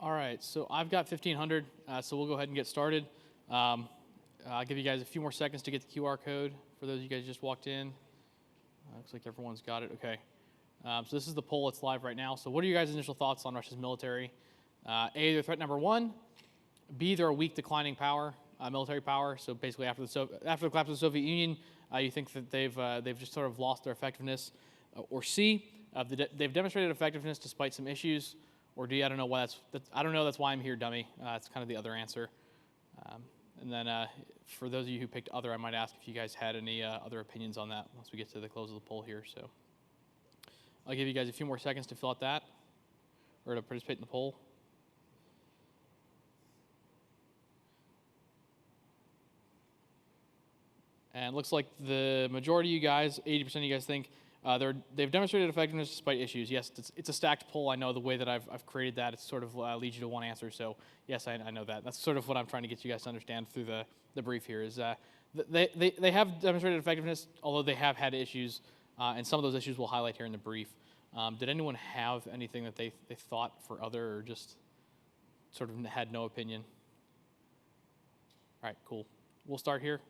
All right, so I've got 1,500, so we'll go ahead and get started. I'll give you guys a few more seconds to get the QR code for those of you guys who just walked in. Looks like everyone's got it. Okay. So this is the poll. It's live right now. So what are your guys' initial thoughts on Russia's military? A, they're threat number one. B, they're a weak, declining power, military power. So basically, after the collapse of the Soviet Union, you think that they've just sort of lost their effectiveness. Or C, they've demonstrated effectiveness despite some issues. Or D, I don't know why I don't know. That's why I'm here, dummy. That's kind of the other answer. And then for those of you who picked other, I might ask if you guys had any other opinions on that once we get to the close of the poll here. So I'll give you guys a few more seconds to fill out that or to participate in the poll. And it looks like the majority of you guys, 80% of you guys think they've demonstrated effectiveness despite issues. Yes, it's a stacked poll. I know the way that I've created that, it sort of leads you to one answer. So yes, I know that. That's sort of what I'm trying to get you guys to understand through the brief here is they have demonstrated effectiveness, although they have had issues, and some of those issues we'll highlight here in the brief. Did anyone have anything that they thought for other, or just sort of had no opinion? All right, cool. We'll start here.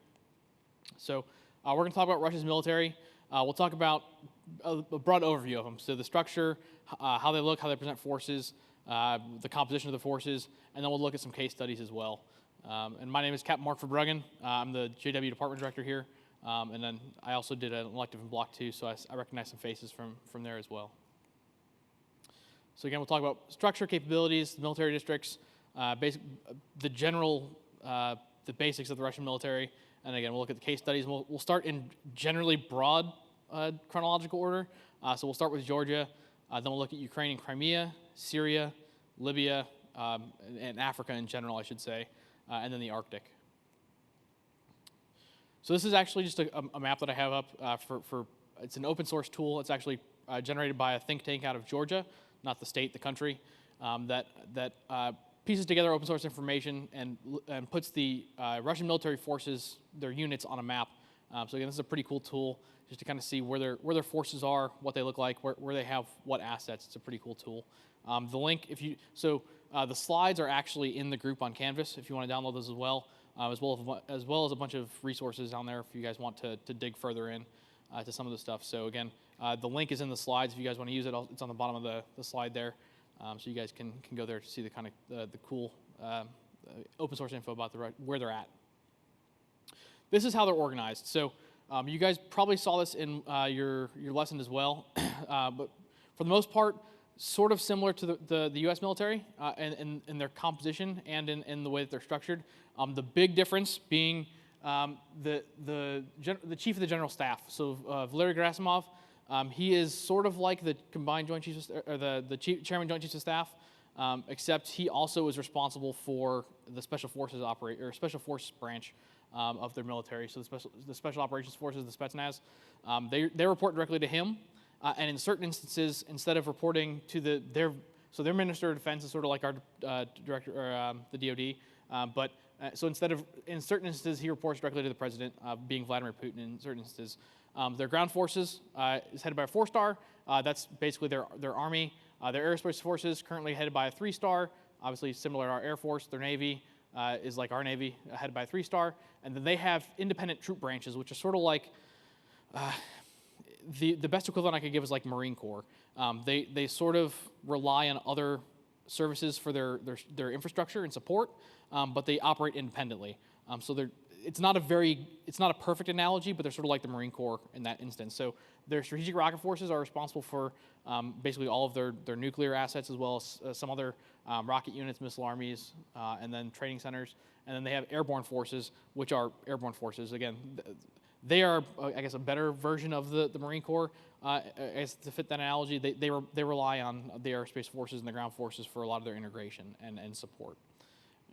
So we're going to talk about Russia's military. We'll talk about a broad overview of them. So the structure, how they look, how they present forces, the composition of the forces, and then we'll look at some case studies as well. And my name is Captain Mark Verbruggen. I'm the JW Department Director here. And then I also did an elective in Block 2, so I recognize some faces from there as well. So again, we'll talk about structure, capabilities, the military districts, the basics of the Russian military. And again, we'll look at the case studies. We'll start in generally broad chronological order. So we'll start with Georgia. Then we'll look at Ukraine and Crimea, Syria, Libya, and Africa in general, I should say, and then the Arctic. So this is actually just a map that I have up it's an open source tool. It's actually generated by a think tank out of Georgia, not the state, the country, that pieces together open source information and puts the Russian military forces, their units, on a map. So again, this is a pretty cool tool just to kind of see where their forces are, what they look like, where they have what assets. It's a pretty cool tool. The link, the slides are actually in the group on Canvas if you want to download those as well as a bunch of resources down there if you guys want to dig further in to some of the stuff. So again, the link is in the slides if you guys want to use it. It's on the bottom of the slide there. So you guys can go there to see the kind of the cool open source info about where they're at. This is how they're organized. So you guys probably saw this in your lesson as well, but for the most part, sort of similar to the U.S. military in their composition and in the way that they're structured. The big difference being the chief of the general staff. So Valery Gerasimov. He is sort of like the combined Joint Chiefs, or the Chairman Joint Chiefs of Staff, except he also is responsible for the Special Forces Special Force branch of their military. So the Special Operations Forces, the Spetsnaz, they report directly to him, and in certain instances, instead of reporting to their Minister of Defense is sort of like our director, or the DoD, so in certain instances, he reports directly to the president, being Vladimir Putin in certain instances. Their ground forces is headed by a 4-star. That's basically their army. Their aerospace forces currently headed by a 3-star, obviously similar to our Air Force. Their Navy is like our Navy, headed by a 3-star. And then they have independent troop branches, which are sort of like, the best equivalent I could give is like Marine Corps. They sort of rely on other services for their infrastructure and support, but they operate independently. So it's not a perfect analogy, but they're sort of like the Marine Corps in that instance. So their strategic rocket forces are responsible for basically all of their nuclear assets, as well as some other rocket units, missile armies, and then training centers. And then they have airborne forces, which are airborne forces. Again, they are, I guess, a better version of the Marine Corps. To fit that analogy, they rely on the aerospace forces and the ground forces for a lot of their integration and support.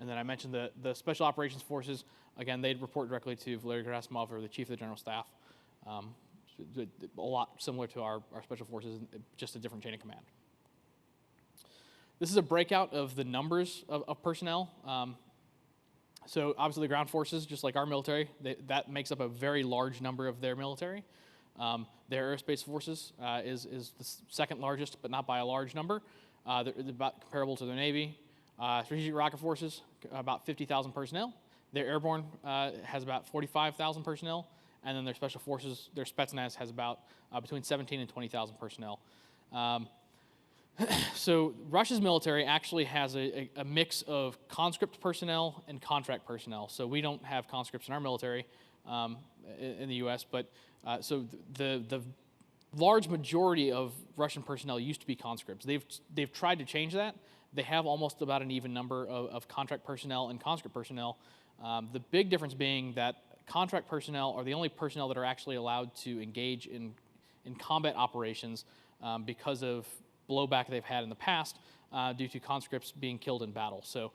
And then I mentioned the Special Operations Forces. Again, they'd report directly to Valery Gerasimov, or the Chief of the General Staff. A lot similar to our Special Forces, just a different chain of command. This is a breakout of the numbers of personnel. So obviously the ground forces, just like our military, that makes up a very large number of their military. Their aerospace forces is the second largest, but not by a large number. They're about comparable to their Navy. Strategic Rocket Forces, about 50,000 personnel. Their airborne has about 45,000 personnel, and then their special forces, their Spetsnaz, has about between 17 and 20,000 personnel. So Russia's military actually has a mix of conscript personnel and contract personnel. So we don't have conscripts in our military in the U.S., but so the large majority of Russian personnel used to be conscripts. They've tried to change that. They have almost about an even number of contract personnel and conscript personnel. The big difference being that contract personnel are the only personnel that are actually allowed to engage in combat operations because of blowback they've had in the past due to conscripts being killed in battle. So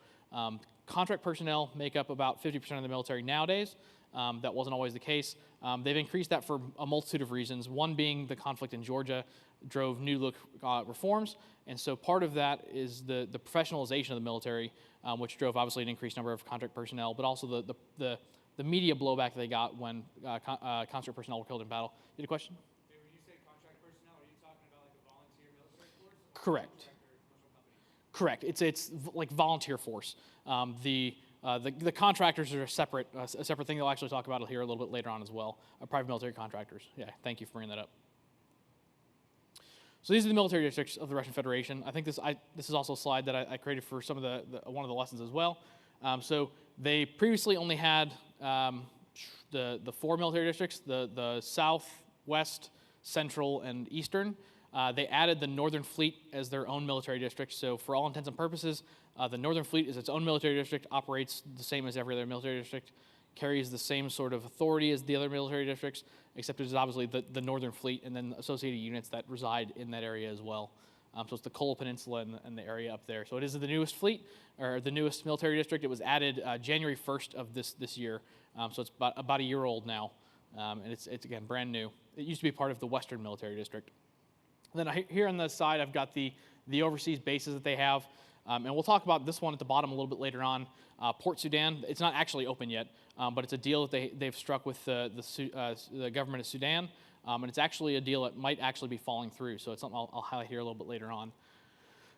contract personnel make up about 50% of the military nowadays. That wasn't always the case. They've increased that for a multitude of reasons, one being the conflict in Georgia drove new look reforms, and so part of that is the professionalization of the military, which drove obviously an increased number of contract personnel, but also the media blowback they got when conscript personnel were killed in battle. You had a question? When you say contract personnel, are you talking about like a volunteer military force? Correct. Correct. It's like volunteer force. The contractors are a separate thing. They'll actually talk about it here a little bit later on as well. Private military contractors. Yeah, thank you for bringing that up. So these are the military districts of the Russian Federation. I think this is also a slide that I created for some of one of the lessons as well. So they previously only had the 4 military districts: the South, West, Central, and Eastern. They added the Northern Fleet as their own military district. So for all intents and purposes, the Northern Fleet is its own military district, operates the same as every other military district, carries the same sort of authority as the other military districts, except it's obviously the Northern Fleet and then associated units that reside in that area as well. So it's the Kola Peninsula and the area up there. So it is the newest fleet, or the newest military district. It was added January 1st of this year. So it's about a year old now, and it's again brand new. It used to be part of the Western Military District. Then here on the side, I've got the overseas bases that they have. And we'll talk about this one at the bottom a little bit later on. Port Sudan, it's not actually open yet, but it's a deal that they've struck with the government of Sudan. And it's actually a deal that might actually be falling through. So it's something I'll highlight here a little bit later on.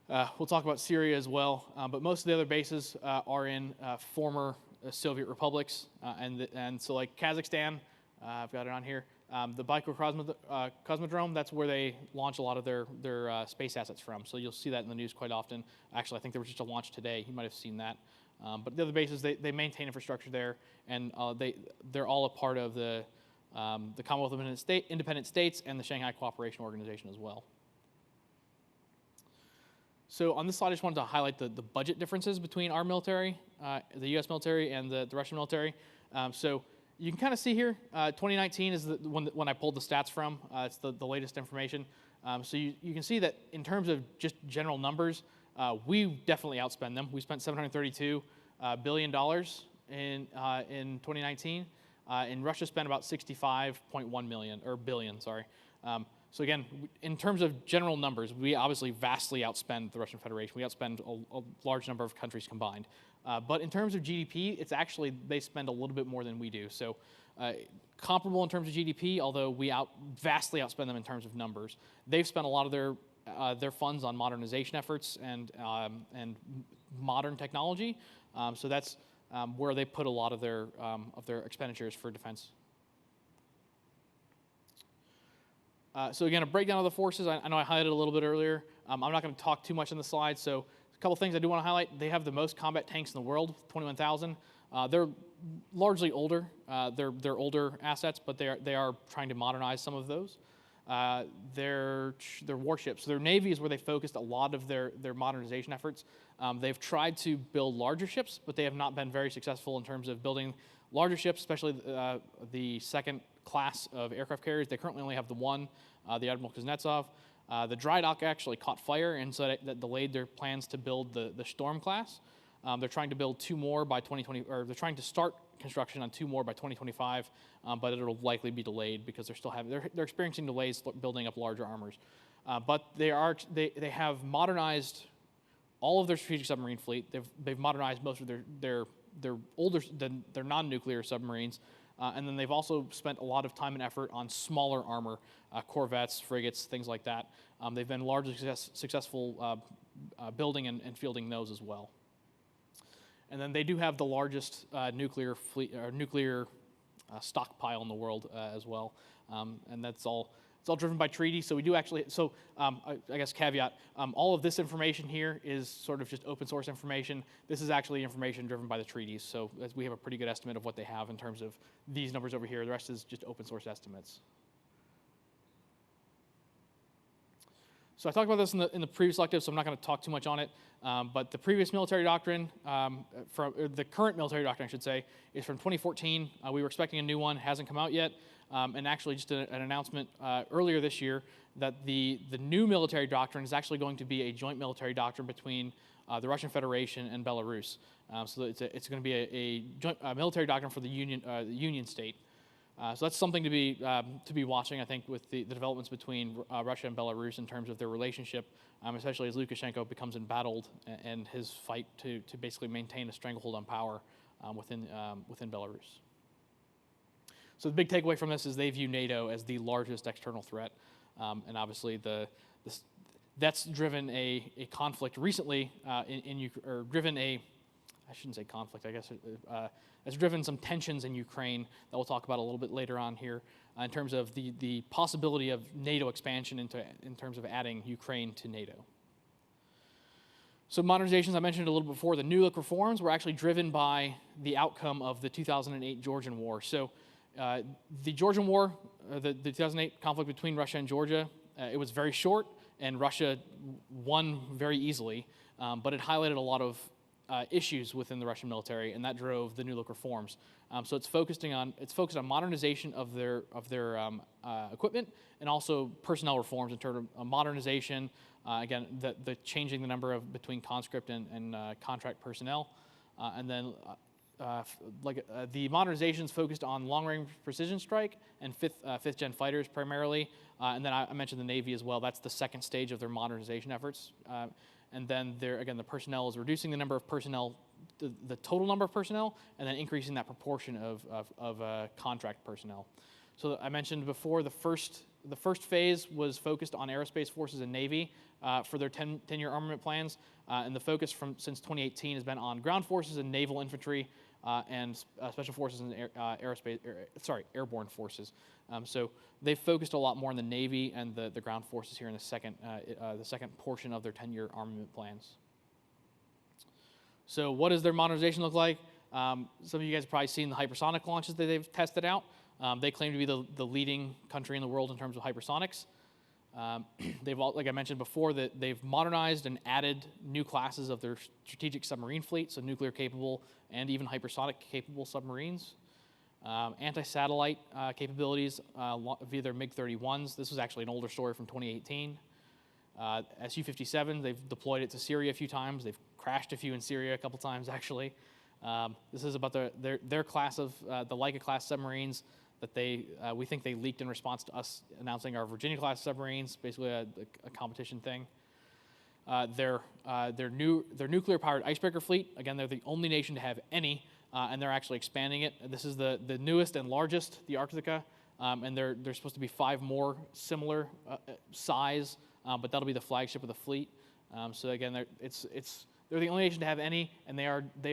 We'll talk about Syria as well. But most of the other bases are in former Soviet republics. And so like Kazakhstan, I've got it on here. The Baikonur Cosmodrome, that's where they launch a lot of their space assets from. So you'll see that in the news quite often. Actually, I think there was just a launch today. You might have seen that. But the other bases, they maintain infrastructure there, and they're all a part of the Commonwealth of Independent States and the Shanghai Cooperation Organization as well. So on this slide, I just wanted to highlight the budget differences between our military, the U.S. military, and the Russian military. So you can kind of see here, 2019 is the when I pulled the stats from. It's the latest information. So you can see that in terms of just general numbers, we definitely outspend them. We spent $732 billion in 2019, and Russia spent about 65.1 million, or billion, sorry. So again, in terms of general numbers, we obviously vastly outspend the Russian Federation. We outspend a large number of countries combined. But in terms of GDP, it's actually, they spend a little bit more than we do. So comparable in terms of GDP, although we vastly outspend them in terms of numbers. They've spent a lot of their funds on modernization efforts and modern technology. So that's where they put a lot of their expenditures for defense. So again, a breakdown of the forces. I know I highlighted a little bit earlier. I'm not going to talk too much on the slide. So a couple things I do want to highlight. They have the most combat tanks in the world, 21,000. They're largely older. They're older assets, but they are trying to modernize some of those. Their warships. So their Navy is where they focused a lot of their modernization efforts. They've tried to build larger ships, but they have not been very successful in terms of building larger ships, especially the second class of aircraft carriers. They currently only have the one, the Admiral Kuznetsov. The dry dock actually caught fire, and so that delayed their plans to build the Storm class. They're trying to build 2 more by 2020, or they're trying to start construction on 2 more by 2025, but it'll likely be delayed because they're experiencing delays building up larger armors. But they have modernized all of their strategic submarine fleet. They've modernized most of their older, their non-nuclear submarines. And then they've also spent a lot of time and effort on smaller armor, corvettes, frigates, things like that. They've been largely successful building and fielding those as well. And then they do have the largest nuclear fleet or nuclear stockpile in the world as well, and it's all driven by treaty. So we do actually. So I guess caveat: all of this information here is sort of just open source information. This is actually information driven by the treaties. So we have a pretty good estimate of what they have in terms of these numbers over here. The rest is just open source estimates. So I talked about this in the previous elective, so I'm not going to talk too much on it. But the previous military doctrine, the current military doctrine, I should say, is from 2014. We were expecting a new one, hasn't come out yet. And actually, just an announcement earlier this year that the new military doctrine is actually going to be a joint military doctrine between the Russian Federation and Belarus. So it's going to be a joint military doctrine for the Union state. So that's something to be watching, I think, with the developments between Russia and Belarus in terms of their relationship, especially as Lukashenko becomes embattled and his fight to basically maintain a stranglehold on power within Belarus. So the big takeaway from this is they view NATO as the largest external threat, and obviously that's driven a conflict recently or driven a. I shouldn't say conflict, I guess, has driven some tensions in Ukraine that we'll talk about a little bit later on here in terms of the possibility of NATO expansion in terms of adding Ukraine to NATO. So modernizations, I mentioned a little before, the NULIC reforms were actually driven by the outcome of the 2008 Georgian War. So the Georgian War, the 2008 conflict between Russia and Georgia, it was very short, and Russia won very easily, but it highlighted a lot of issues within the Russian military, and that drove the NULIC reforms. So it's focused on modernization of their equipment and also personnel reforms in terms of modernization. Again, the changing the number of between conscript and contract personnel, and then the modernizations focused on long-range precision strike and fifth-gen fighters primarily, and then I mentioned the Navy as well. That's the second stage of their modernization efforts. And then the personnel is reducing the number of personnel, the total number of personnel, and then increasing that proportion of contract personnel. So I mentioned before the first phase was focused on aerospace forces and Navy for their 10-year armament plans, and the focus since 2018 has been on ground forces and naval infantry and special forces and airborne forces. So they've focused a lot more on the Navy and the ground forces here in the second portion of their 10-year armament plans. So what does their modernization look like? Some of you guys have probably seen the hypersonic launches that they've tested out. They claim to be the leading country in the world in terms of hypersonics. Like I mentioned before, that they've modernized and added new classes of their strategic submarine fleet, so nuclear capable and even hypersonic capable submarines. Anti-satellite capabilities via their MiG-31s. This was actually an older story from 2018. Su-57, they've deployed it to Syria a few times. They've crashed a few in Syria a couple times, actually. This is about their class of the Leica-class submarines that we think they leaked in response to us announcing our Virginia-class submarines, basically a competition thing. Their nuclear-powered icebreaker fleet, again, they're the only nation to have any, and they're actually expanding it. This is the newest and largest, the Arctica, and there's supposed to be 5 more similar size, but that'll be the flagship of the fleet. So again, they're the only nation to have any, and they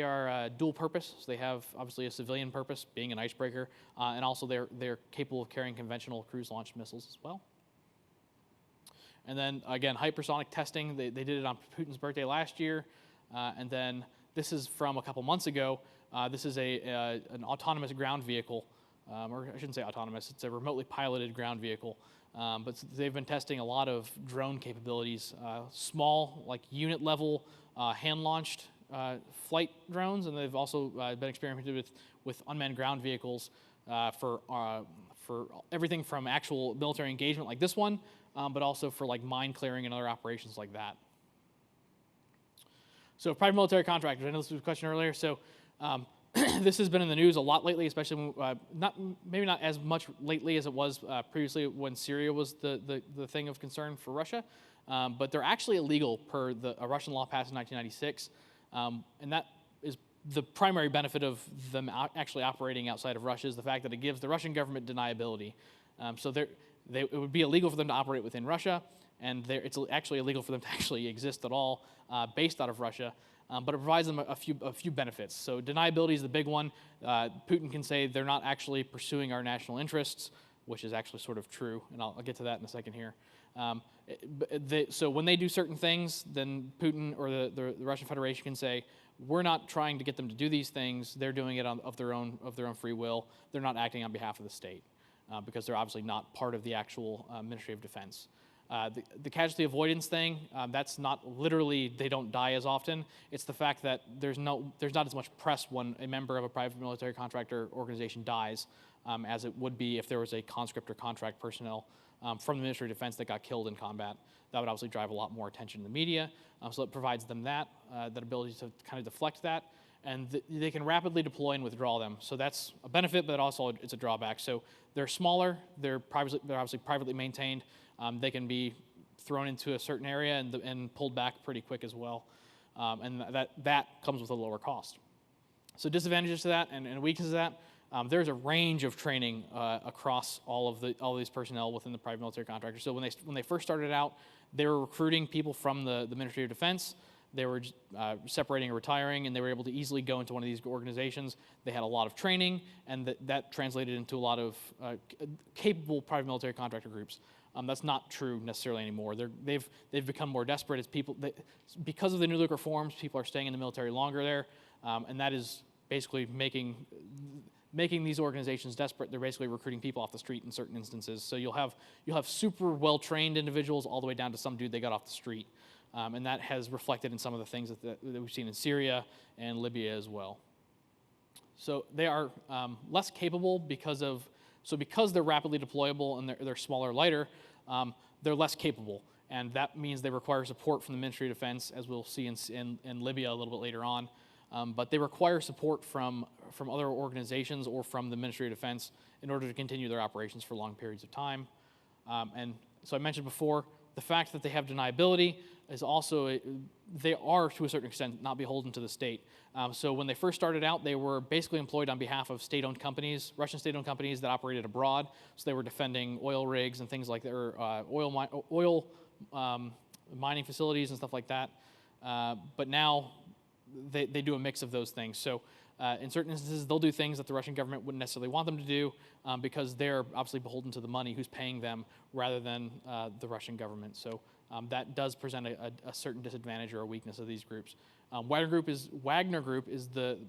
are dual purpose. So they have obviously a civilian purpose, being an icebreaker, and also they're capable of carrying conventional cruise launch missiles as well. And then again, hypersonic testing. They did it on Putin's birthday last year, and then this is from a couple months ago. This is an autonomous ground vehicle, or I shouldn't say autonomous. It's a remotely piloted ground vehicle. But they've been testing a lot of drone capabilities, small, like unit level, hand-launched flight drones, and they've also been experimenting with unmanned ground vehicles for everything from actual military engagement like this one, but also for like mine clearing and other operations like that. So private military contractors, I know this was a question earlier. So this has been in the news a lot lately, especially maybe not as much lately as it was previously when Syria was the thing of concern for Russia. But they're actually illegal per a Russian law passed in 1996, and that is the primary benefit of them actually operating outside of Russia is the fact that it gives the Russian government deniability. So it would be illegal for them to operate within Russia, and it's actually illegal for them to actually exist at all based out of Russia. but it provides them a few benefits. So deniability is the big one. Putin can say they're not actually pursuing our national interests, which is actually sort of true, and I'll get to that in a second here. So when they do certain things, then Putin or the Russian Federation can say, we're not trying to get them to do these things. They're doing it of their own free will. They're not acting on behalf of the state because they're obviously not part of the actual Ministry of Defense. The casualty avoidance thing, that's not literally they don't die as often. It's the fact that there's not as much press when a member of a private military contractor organization dies as it would be if there was a conscript or contract personnel from the Ministry of Defense that got killed in combat. That would obviously drive a lot more attention in the media. So it provides them that ability to kind of deflect that. And they can rapidly deploy and withdraw them. So that's a benefit, but also it's a drawback. So they're smaller, they're obviously privately maintained. They can be thrown into a certain area and pulled back pretty quick as well. And that comes with a lower cost. So disadvantages to that and weaknesses to that, there's a range of training across all these personnel within the private military contractor. So when they first started out, they were recruiting people from the Ministry of Defense. They were separating or retiring, and they were able to easily go into one of these organizations. They had a lot of training, and that translated into a lot of capable private military contractor groups. That's not true necessarily anymore. They've become more desperate as because of the new look reforms. People are staying in the military longer there, and that is basically making these organizations desperate. They're basically recruiting people off the street in certain instances. So you'll have super well-trained individuals all the way down to some dude they got off the street. And that has reflected in some of the things that we've seen in Syria and Libya as well. So they are less capable because they're rapidly deployable and they're smaller, lighter, they're less capable. And that means they require support from the Ministry of Defense, as we'll see in Libya a little bit later on. But they require support from other organizations or from the Ministry of Defense in order to continue their operations for long periods of time. And so I mentioned before, the fact that they have deniability is also, they are to a certain extent not beholden to the state. So when they first started out, they were basically employed on behalf of state-owned companies, Russian state-owned companies that operated abroad. So they were defending oil rigs and things like that, or oil mining facilities and stuff like that. But now they do a mix of those things. So in certain instances, they'll do things that the Russian government wouldn't necessarily want them to do because they're obviously beholden to the money who's paying them rather than the Russian government. So that does present a certain disadvantage or a weakness of these groups. Wagner Group is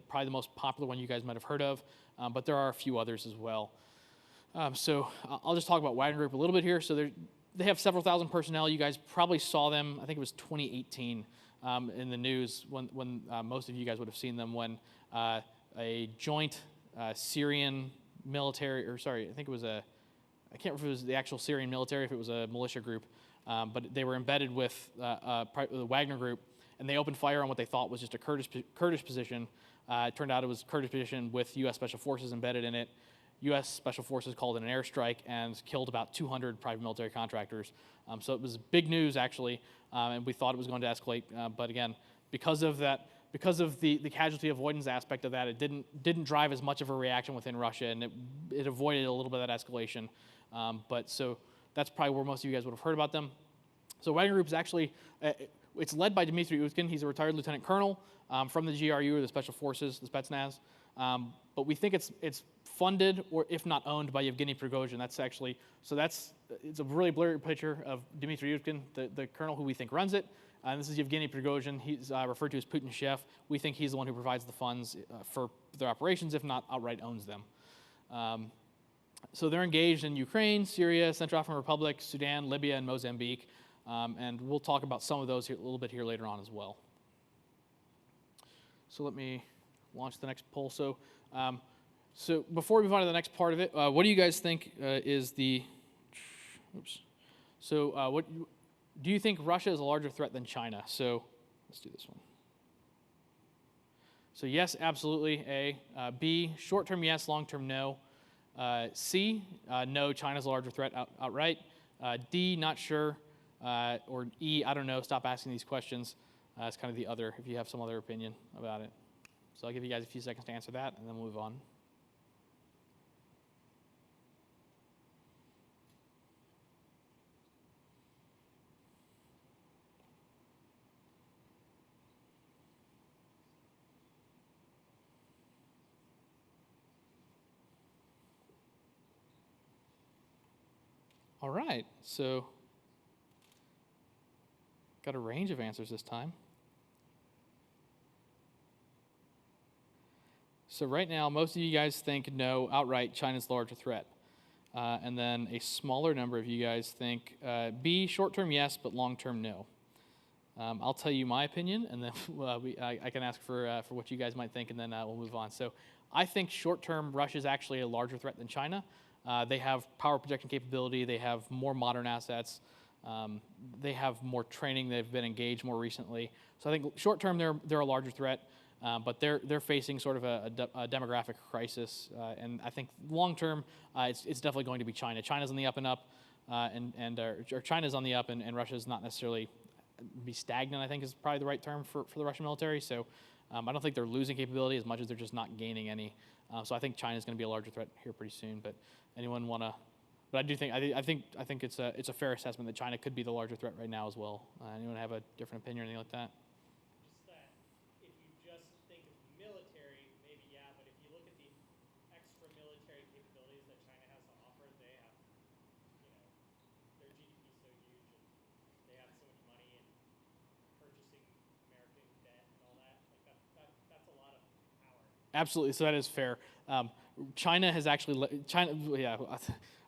probably the most popular one you guys might have heard of, but there are a few others as well. So I'll just talk about Wagner Group a little bit here. So they have several thousand personnel. You guys probably saw them, I think it was 2018 in the news when most of you guys would have seen them when a joint Syrian military, I think it was I can't remember if it was the actual Syrian military, if it was a militia group, but they were embedded with the Wagner Group, and they opened fire on what they thought was just a Kurdish position. It turned out it was a Kurdish position with U.S. Special Forces embedded in it. U.S. Special Forces called it an airstrike and killed about 200 private military contractors. So it was big news, actually, and we thought it was going to escalate. But again, because of the casualty avoidance aspect of that, it didn't drive as much of a reaction within Russia, and it avoided a little bit of that escalation. But so that's probably where most of you guys would have heard about them. So Wagner Group is actually, it's led by Dmitry Utkin. He's a retired lieutenant colonel from the GRU, or the Special Forces, the Spetsnaz. But we think it's funded, or if not owned, by Yevgeny Prigozhin. It's a really blurry picture of Dmitry Utkin, the colonel who we think runs it. And this is Yevgeny Prigozhin. He's referred to as Putin's chef. We think he's the one who provides the funds for their operations, if not outright owns them. So they're engaged in Ukraine, Syria, Central African Republic, Sudan, Libya, and Mozambique. And we'll talk about some of those a little bit here later on as well. So let me launch the next poll. So before we move on to the next part of it, what do you guys think is the... Oops. So what do you think Russia is a larger threat than China? So let's do this one. So yes, absolutely, A. B, short-term yes, long-term no. C, no, China's a larger threat outright. D, not sure. Or E, I don't know, stop asking these questions. It's kind of the other, if you have some other opinion about it. So I'll give you guys a few seconds to answer that, and then we'll move on. All right, so got a range of answers this time. So right now, most of you guys think no, outright, China's the larger threat. And then a smaller number of you guys think B, short-term yes, but long-term no. I'll tell you my opinion, and then I can ask for what you guys might think, and then we'll move on. So I think short-term, Russia is actually a larger threat than China. They have power projection capability. They have more modern assets. They have more training. They've been engaged more recently. So I think short-term, they're a larger threat. But they're facing sort of a demographic crisis, and I think long term, it's definitely going to be China. China's on the up and up, or China's on the up, and Russia's not necessarily be stagnant. I think is probably the right term for the Russian military. So I don't think they're losing capability as much as they're just not gaining any. So I think China's going to be a larger threat here pretty soon. But anyone want to? But I do think I think it's a fair assessment that China could be the larger threat right now as well. Anyone have a different opinion or anything like that? Absolutely, so that is fair. China has actually, yeah,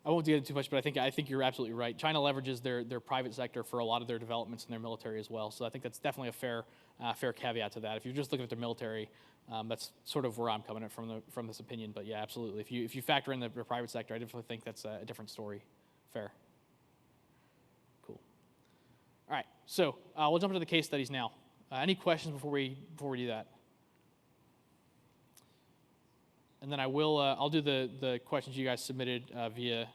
I won't get into too much, but I think you're absolutely right. China leverages their private sector for a lot of their developments in their military as well. So I think that's definitely a fair caveat to that. If you're just looking at their military, that's sort of where I'm coming at from this opinion. But yeah, absolutely. If you factor in the private sector, I definitely think that's a different story. Fair. Cool. All right, so we'll jump into the case studies now. Any questions before we do that? And then I'll do the questions you guys submitted via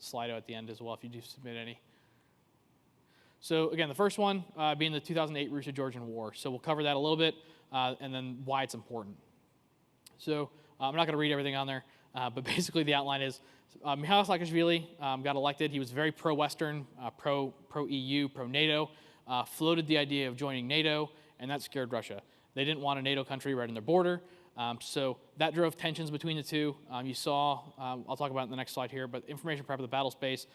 Slido at the end as well, if you do submit any. So again, the first one being the 2008 Russo-Georgian War. So we'll cover that a little bit, and then why it's important. So I'm not going to read everything on there, but basically the outline is Mikhail Saakashvili got elected. He was very pro-Western, pro-EU, pro-NATO, floated the idea of joining NATO, and that scared Russia. They didn't want a NATO country right on their border. So that drove tensions between the two. You saw, I'll talk about it in the next slide here, but information prep of the battle space,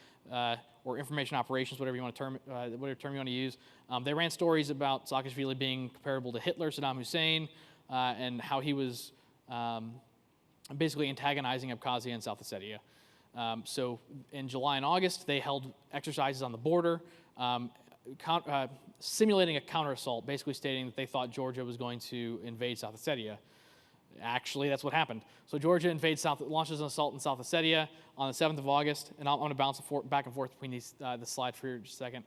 or information operations, whatever term you want to use. They ran stories about Saakashvili being comparable to Hitler, Saddam Hussein, and how he was basically antagonizing Abkhazia and South Ossetia. So in July and August, they held exercises on the border, simulating a counter-assault, basically stating that they thought Georgia was going to invade South Ossetia. Actually, that's what happened. So Georgia launches an assault in South Ossetia on the 7th of August, and I'm going to bounce back and forth between the slide for just a second.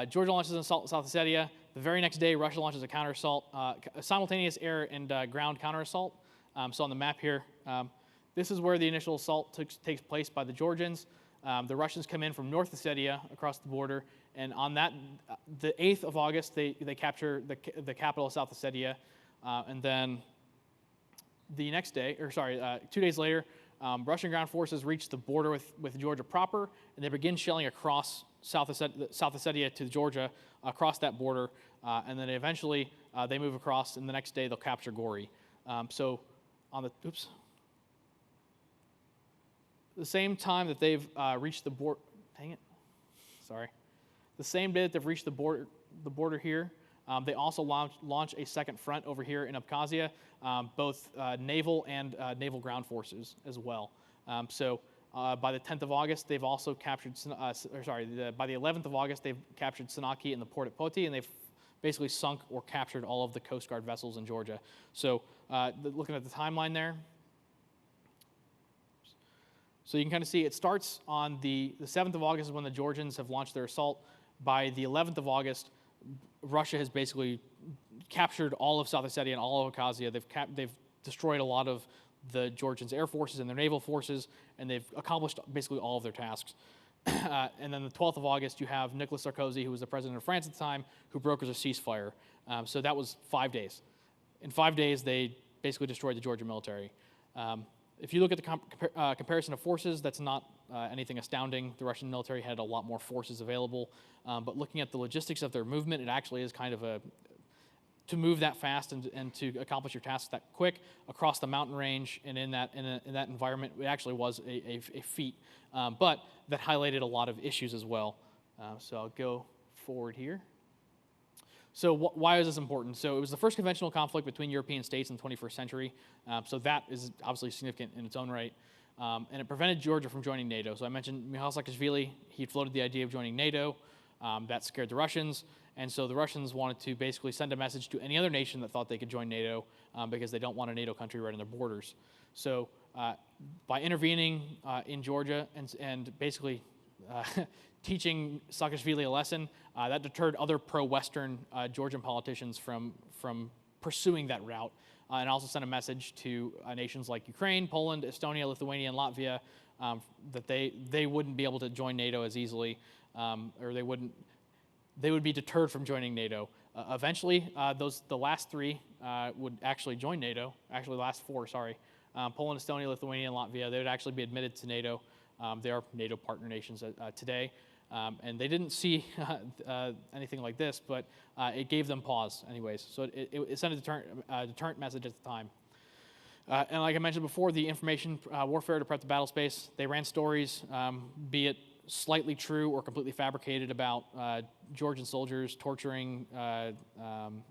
Georgia launches an assault in South Ossetia. The very next day, Russia launches a counter-assault, a simultaneous air and ground counter-assault. So on the map here, this is where the initial assault takes place by the Georgians. The Russians come in from North Ossetia across the border, and on that, the 8th of August, they capture the capital of South Ossetia, and then the next day, 2 days later, Russian ground forces reach the border with Georgia proper, and they begin shelling across South Ossetia to Georgia, across that border, and then eventually they move across, and the next day they'll capture Gori. So on the same time that they've reached the border, the same day that they've reached the border here, they also launch a second front over here in Abkhazia, both naval and naval ground forces as well. By the 10th of August, they've also captured, by the 11th of August, they've captured Sanaki and the port at Poti, and they've basically sunk or captured all of the Coast Guard vessels in Georgia. So looking at the timeline there, so you can kind of see it starts on the 7th of August is when the Georgians have launched their assault. By the 11th of August, Russia has basically captured all of South Ossetia and all of Abkhazia. They've destroyed a lot of the Georgians' air forces and their naval forces, and they've accomplished basically all of their tasks. And then the 12th of August, you have Nicolas Sarkozy, who was the president of France at the time, who brokers a ceasefire. So that was 5 days. In 5 days, they basically destroyed the Georgian military. If you look at the comparison of forces, that's not anything astounding. The Russian military had a lot more forces available. But looking at the logistics of their movement, it actually is kind of to move that fast and to accomplish your tasks that quick across the mountain range and in that environment, it actually was a feat, but that highlighted a lot of issues as well. So I'll go forward here. So why is this important? So it was the first conventional conflict between European states in the 21st century. So that is obviously significant in its own right. And it prevented Georgia from joining NATO. So I mentioned Mikhail Saakashvili, he floated the idea of joining NATO. That scared the Russians. And so the Russians wanted to basically send a message to any other nation that thought they could join NATO because they don't want a NATO country right on their borders. So by intervening in Georgia and basically teaching Saakashvili a lesson, that deterred other pro-Western Georgian politicians from pursuing that route, and also sent a message to nations like Ukraine, Poland, Estonia, Lithuania, and Latvia that they wouldn't be able to join NATO as easily, or they would be deterred from joining NATO. Eventually, the last three would actually join NATO. Actually, the last four, sorry. Poland, Estonia, Lithuania, and Latvia, they would actually be admitted to NATO. They are NATO partner nations today. And they didn't see anything like this, but it gave them pause anyways. So it sent a deterrent message at the time. And like I mentioned before, the information warfare to prep the battle space, they ran stories, be it slightly true or completely fabricated, about Georgian soldiers torturing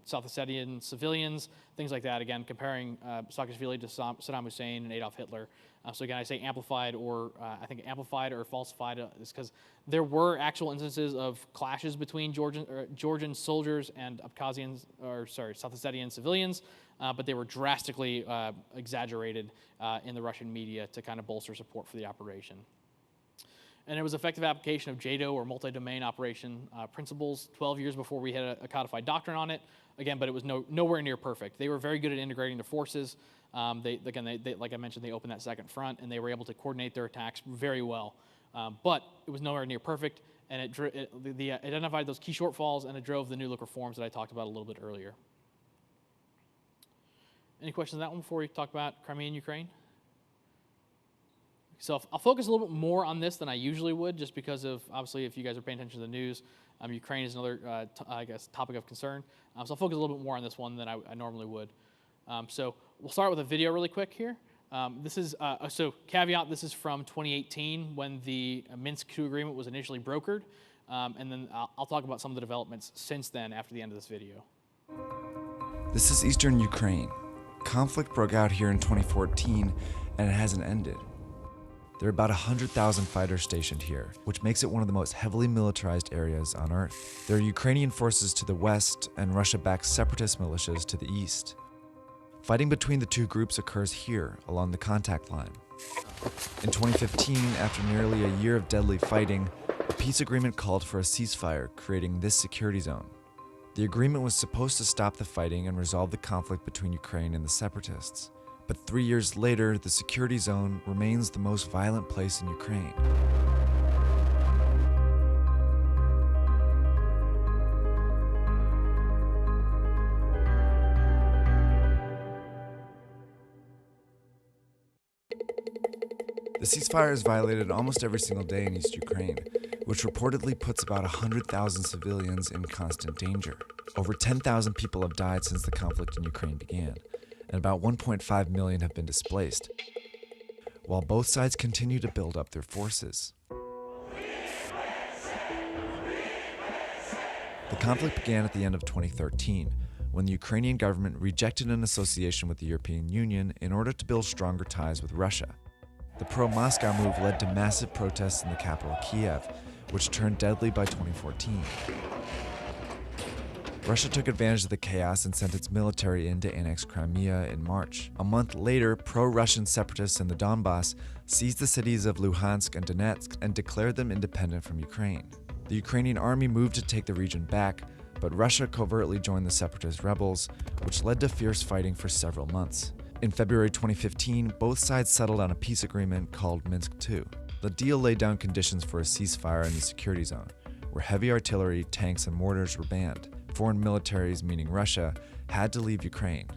South Ossetian civilians, things like that. Again, comparing Saakashvili to Saddam Hussein and Adolf Hitler. So again, I say amplified, or I think amplified or falsified is because there were actual instances of clashes between Georgian soldiers and South Ossetian civilians, but they were drastically exaggerated in the Russian media to kind of bolster support for the operation. And it was effective application of JADO, or multi-domain operation principles, 12 years before we had a codified doctrine on it. Again, but it was nowhere near perfect. They were very good at integrating their forces. They, like I mentioned, they opened that second front, and they were able to coordinate their attacks very well. But it was nowhere near perfect, and it identified those key shortfalls, and it drove the new look reforms that I talked about a little bit earlier. Any questions on that one before we talk about Crimea and Ukraine? So I'll focus a little bit more on this than I usually would, just because of, obviously, if you guys are paying attention to the news, Ukraine is another, I guess, topic of concern. So I'll focus a little bit more on this one than I normally would. So we'll start with a video really quick here. This is, so caveat, this is from 2018 when the Minsk II agreement was initially brokered. And then I'll talk about some of the developments since then after the end of this video. This is eastern Ukraine. Conflict broke out here in 2014, and it hasn't ended. There are about 100,000 fighters stationed here, which makes it one of the most heavily militarized areas on Earth. There are Ukrainian forces to the west and Russia-backed separatist militias to the east. Fighting between the two groups occurs here, along the contact line. In 2015, after nearly a year of deadly fighting, a peace agreement called for a ceasefire, creating this security zone. The agreement was supposed to stop the fighting and resolve the conflict between Ukraine and the separatists. But 3 years later, the security zone remains the most violent place in Ukraine. The ceasefire is violated almost every single day in East Ukraine, which reportedly puts about 100,000 civilians in constant danger. Over 10,000 people have died since the conflict in Ukraine began, and about 1.5 million have been displaced, while both sides continue to build up their forces. The conflict began at the end of 2013, when the Ukrainian government rejected an association with the European Union in order to build stronger ties with Russia. The pro-Moscow move led to massive protests in the capital, Kiev, which turned deadly by 2014. Russia took advantage of the chaos and sent its military in to annex Crimea in March. A month later, pro-Russian separatists in the Donbass seized the cities of Luhansk and Donetsk and declared them independent from Ukraine. The Ukrainian army moved to take the region back, but Russia covertly joined the separatist rebels, which led to fierce fighting for several months. In February 2015, both sides settled on a peace agreement called Minsk II. The deal laid down conditions for a ceasefire in the security zone, where heavy artillery, tanks, and mortars were banned. Foreign militaries, meaning Russia, had to leave Ukraine.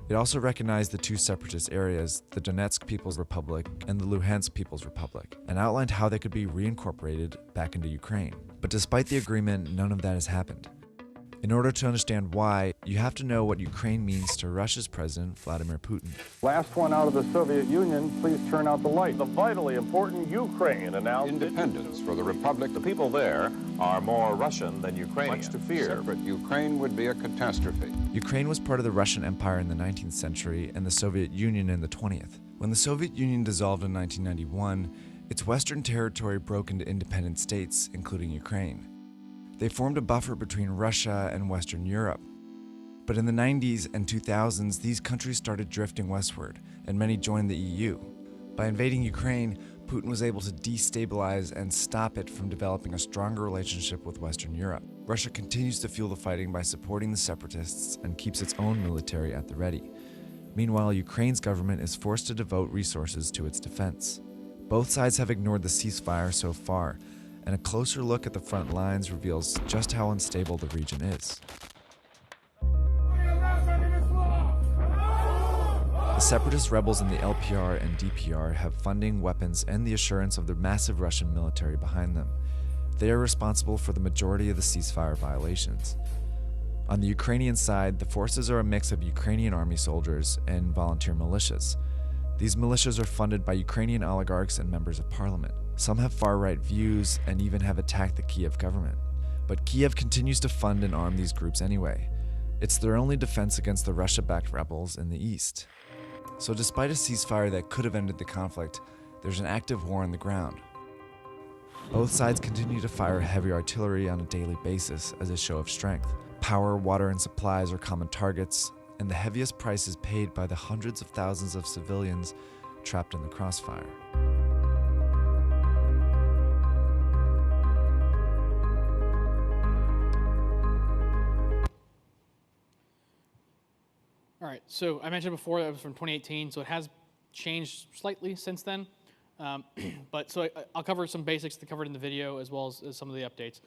It also recognized the two separatist areas, the Donetsk People's Republic and the Luhansk People's Republic, and outlined how they could be reincorporated back into Ukraine. But despite the agreement, none of that has happened. In order to understand why, you have to know what Ukraine means to Russia's President Vladimir Putin. Last one out of the Soviet Union, please turn out the light. The vitally important Ukraine announced independence for the republic. The people there are more Russian than Ukrainian. Much to fear. Separate. Ukraine would be a catastrophe. Ukraine was part of the Russian Empire in the 19th century and the Soviet Union in the 20th. When the Soviet Union dissolved in 1991, its western territory broke into independent states, including Ukraine. They formed a buffer between Russia and Western Europe. But in the 90s and 2000s, these countries started drifting westward, and many joined the EU. By invading Ukraine, Putin was able to destabilize and stop it from developing a stronger relationship with Western Europe. Russia continues to fuel the fighting by supporting the separatists and keeps its own military at the ready. Meanwhile, Ukraine's government is forced to devote resources to its defense. Both sides have ignored the ceasefire so far, and a closer look at the front lines reveals just how unstable the region is. The separatist rebels in the LPR and DPR have funding, weapons, and the assurance of the massive Russian military behind them. They are responsible for the majority of the ceasefire violations. On the Ukrainian side, the forces are a mix of Ukrainian army soldiers and volunteer militias. These militias are funded by Ukrainian oligarchs and members of parliament. Some have far-right views and even have attacked the Kiev government. But Kiev continues to fund and arm these groups anyway. It's their only defense against the Russia-backed rebels in the east. So despite a ceasefire that could have ended the conflict, there's an active war on the ground. Both sides continue to fire heavy artillery on a daily basis as a show of strength. Power, water, and supplies are common targets, and the heaviest price is paid by the hundreds of thousands of civilians trapped in the crossfire. All right, so I mentioned before that was from 2018, so it has changed slightly since then. I'll cover some basics that covered in the video as well as some of the updates.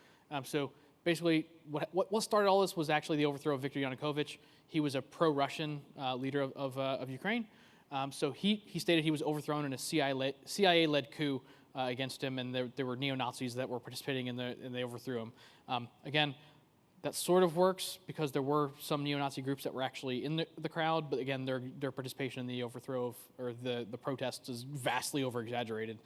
So basically, what started all this was actually the overthrow of Viktor Yanukovych. He was a pro-Russian leader of Ukraine. So he stated he was overthrown in a CIA-led coup against him, and there were neo-Nazis that were participating and they overthrew him. Again, that sort of works because there were some neo-Nazi groups that were actually in the crowd, but again, their participation in the overthrow or the protests is vastly over-exaggerated.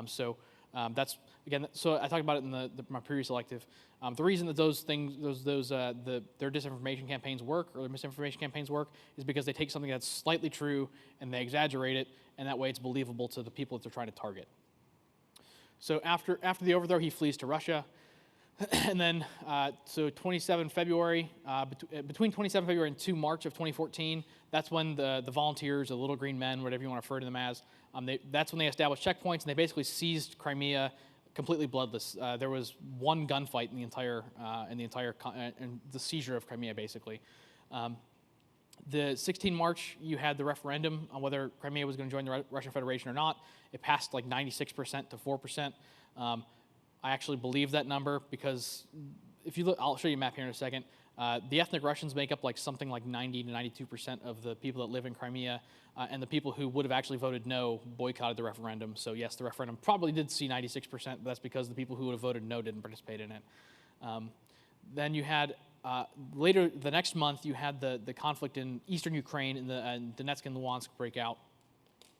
So I talked about it in my previous elective. The reason that their disinformation campaigns work or their misinformation campaigns work is because they take something that's slightly true and they exaggerate it, and that way it's believable to the people that they're trying to target. So after the overthrow, he flees to Russia. And then, so 27 February, between 27 February and 2 March of 2014, that's when the volunteers, the Little Green Men, whatever you want to refer to them as, that's when they established checkpoints, and they basically seized Crimea completely bloodless. There was one gunfight in the seizure of Crimea, basically. The 16 March, you had the referendum on whether Crimea was going to join the Russian Federation or not. It passed like 96% to 4%. I actually believe that number because if you look, I'll show you a map here in a second. The ethnic Russians make up like something like 90 to 92% of the people that live in Crimea, and the people who would have actually voted no boycotted the referendum. So yes, the referendum probably did see 96%, but that's because the people who would have voted no didn't participate in it. Then you had, later the next month, you had the conflict in eastern Ukraine in Donetsk and Luhansk break out,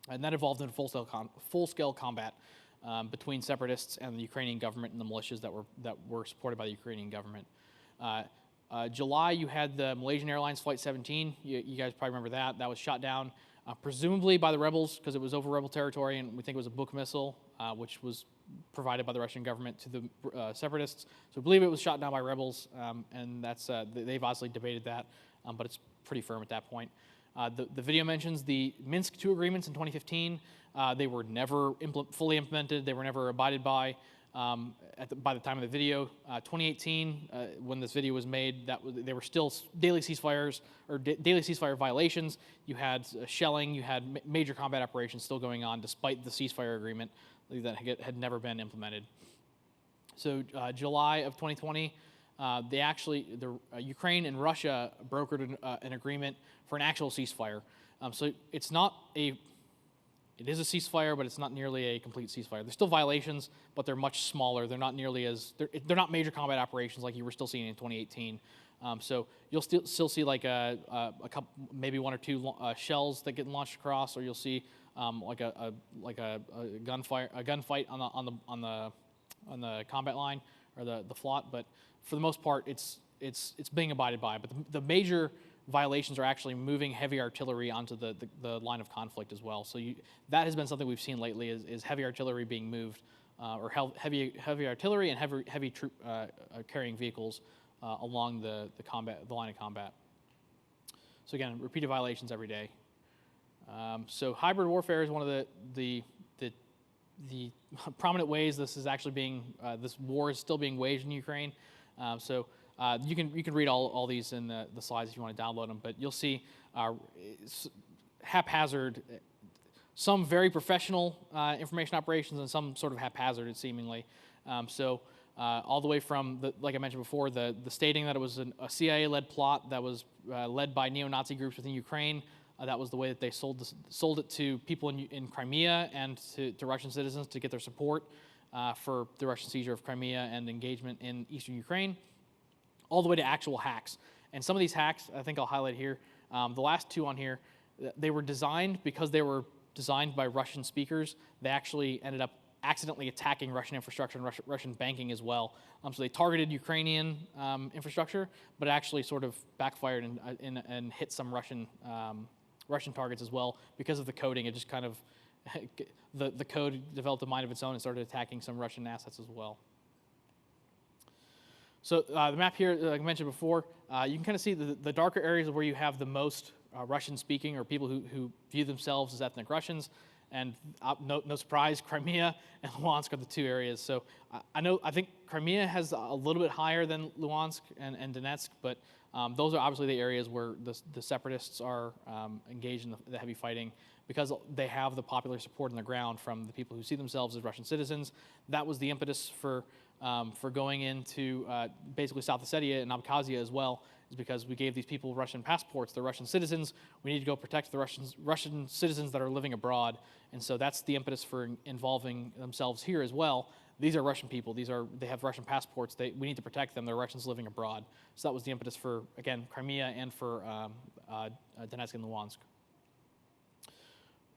and that evolved into full-scale combat between separatists and the Ukrainian government and the militias that were supported by the Ukrainian government. July, you had the Malaysian Airlines Flight 17. You guys probably remember that. That was shot down, presumably by the rebels because it was over rebel territory, and we think it was a Buk missile, which was provided by the Russian government to the separatists. So we believe it was shot down by rebels, and that's they've obviously debated that, but it's pretty firm at that point. The video mentions the Minsk II agreements in 2015. They were never fully implemented. They were never abided by by the time of the video. 2018, when this video was made, they were still daily ceasefires or daily ceasefire violations. You had shelling. You had major combat operations still going on despite the ceasefire agreement that had never been implemented. So July of 2020, Ukraine and Russia brokered an agreement for an actual ceasefire. So it's not a It is a ceasefire, but it's not nearly a complete ceasefire. There's still violations, but they're much smaller. They're not nearly as they're not major combat operations like you were still seeing in 2018. So you'll still see like a couple, maybe one or two shells that get launched across, or you'll see like a gunfight on the combat line or the flot. But for the most part, it's being abided by. But the major violations are actually moving heavy artillery onto the line of conflict as well. So that has been something we've seen lately is heavy artillery being moved, or heavy artillery and heavy troop carrying vehicles along the line of combat. So again, repeated violations every day. So hybrid warfare is one of the prominent ways this is actually this war is still being waged in Ukraine. You can read all these in the slides if you want to download them, but you'll see haphazard, some very professional information operations and some sort of haphazard seemingly. All the way from, like I mentioned before, the stating that it was a CIA-led plot that was led by neo-Nazi groups within Ukraine. That was the way that they sold it to people in Crimea and to Russian citizens to get their support for the Russian seizure of Crimea and engagement in eastern Ukraine, all the way to actual hacks. And some of these hacks, I think I'll highlight here, the last two on here, they were designed because they were designed by Russian speakers. They actually ended up accidentally attacking Russian infrastructure and Russian banking as well. So they targeted Ukrainian infrastructure, but actually sort of backfired and hit some Russian targets as well because of the coding. It just kind of, the code developed a mind of its own and started attacking some Russian assets as well. So the map here, like I mentioned before, you can kind of see the darker areas where you have the most Russian speaking or people who view themselves as ethnic Russians. And no surprise, Crimea and Luhansk are the two areas. So I think Crimea has a little bit higher than Luhansk and Donetsk, but those are obviously the areas where the separatists are engaged in the heavy fighting because they have the popular support on the ground from the people who see themselves as Russian citizens. That was the impetus for going into basically South Ossetia and Abkhazia as well, is because we gave these people Russian passports. They're Russian citizens. We need to go protect the Russian citizens that are living abroad. And so that's the impetus for involving themselves here as well. These are Russian people. They have Russian passports. We need to protect them. They're Russians living abroad. So that was the impetus for, again, Crimea and for Donetsk and Luhansk.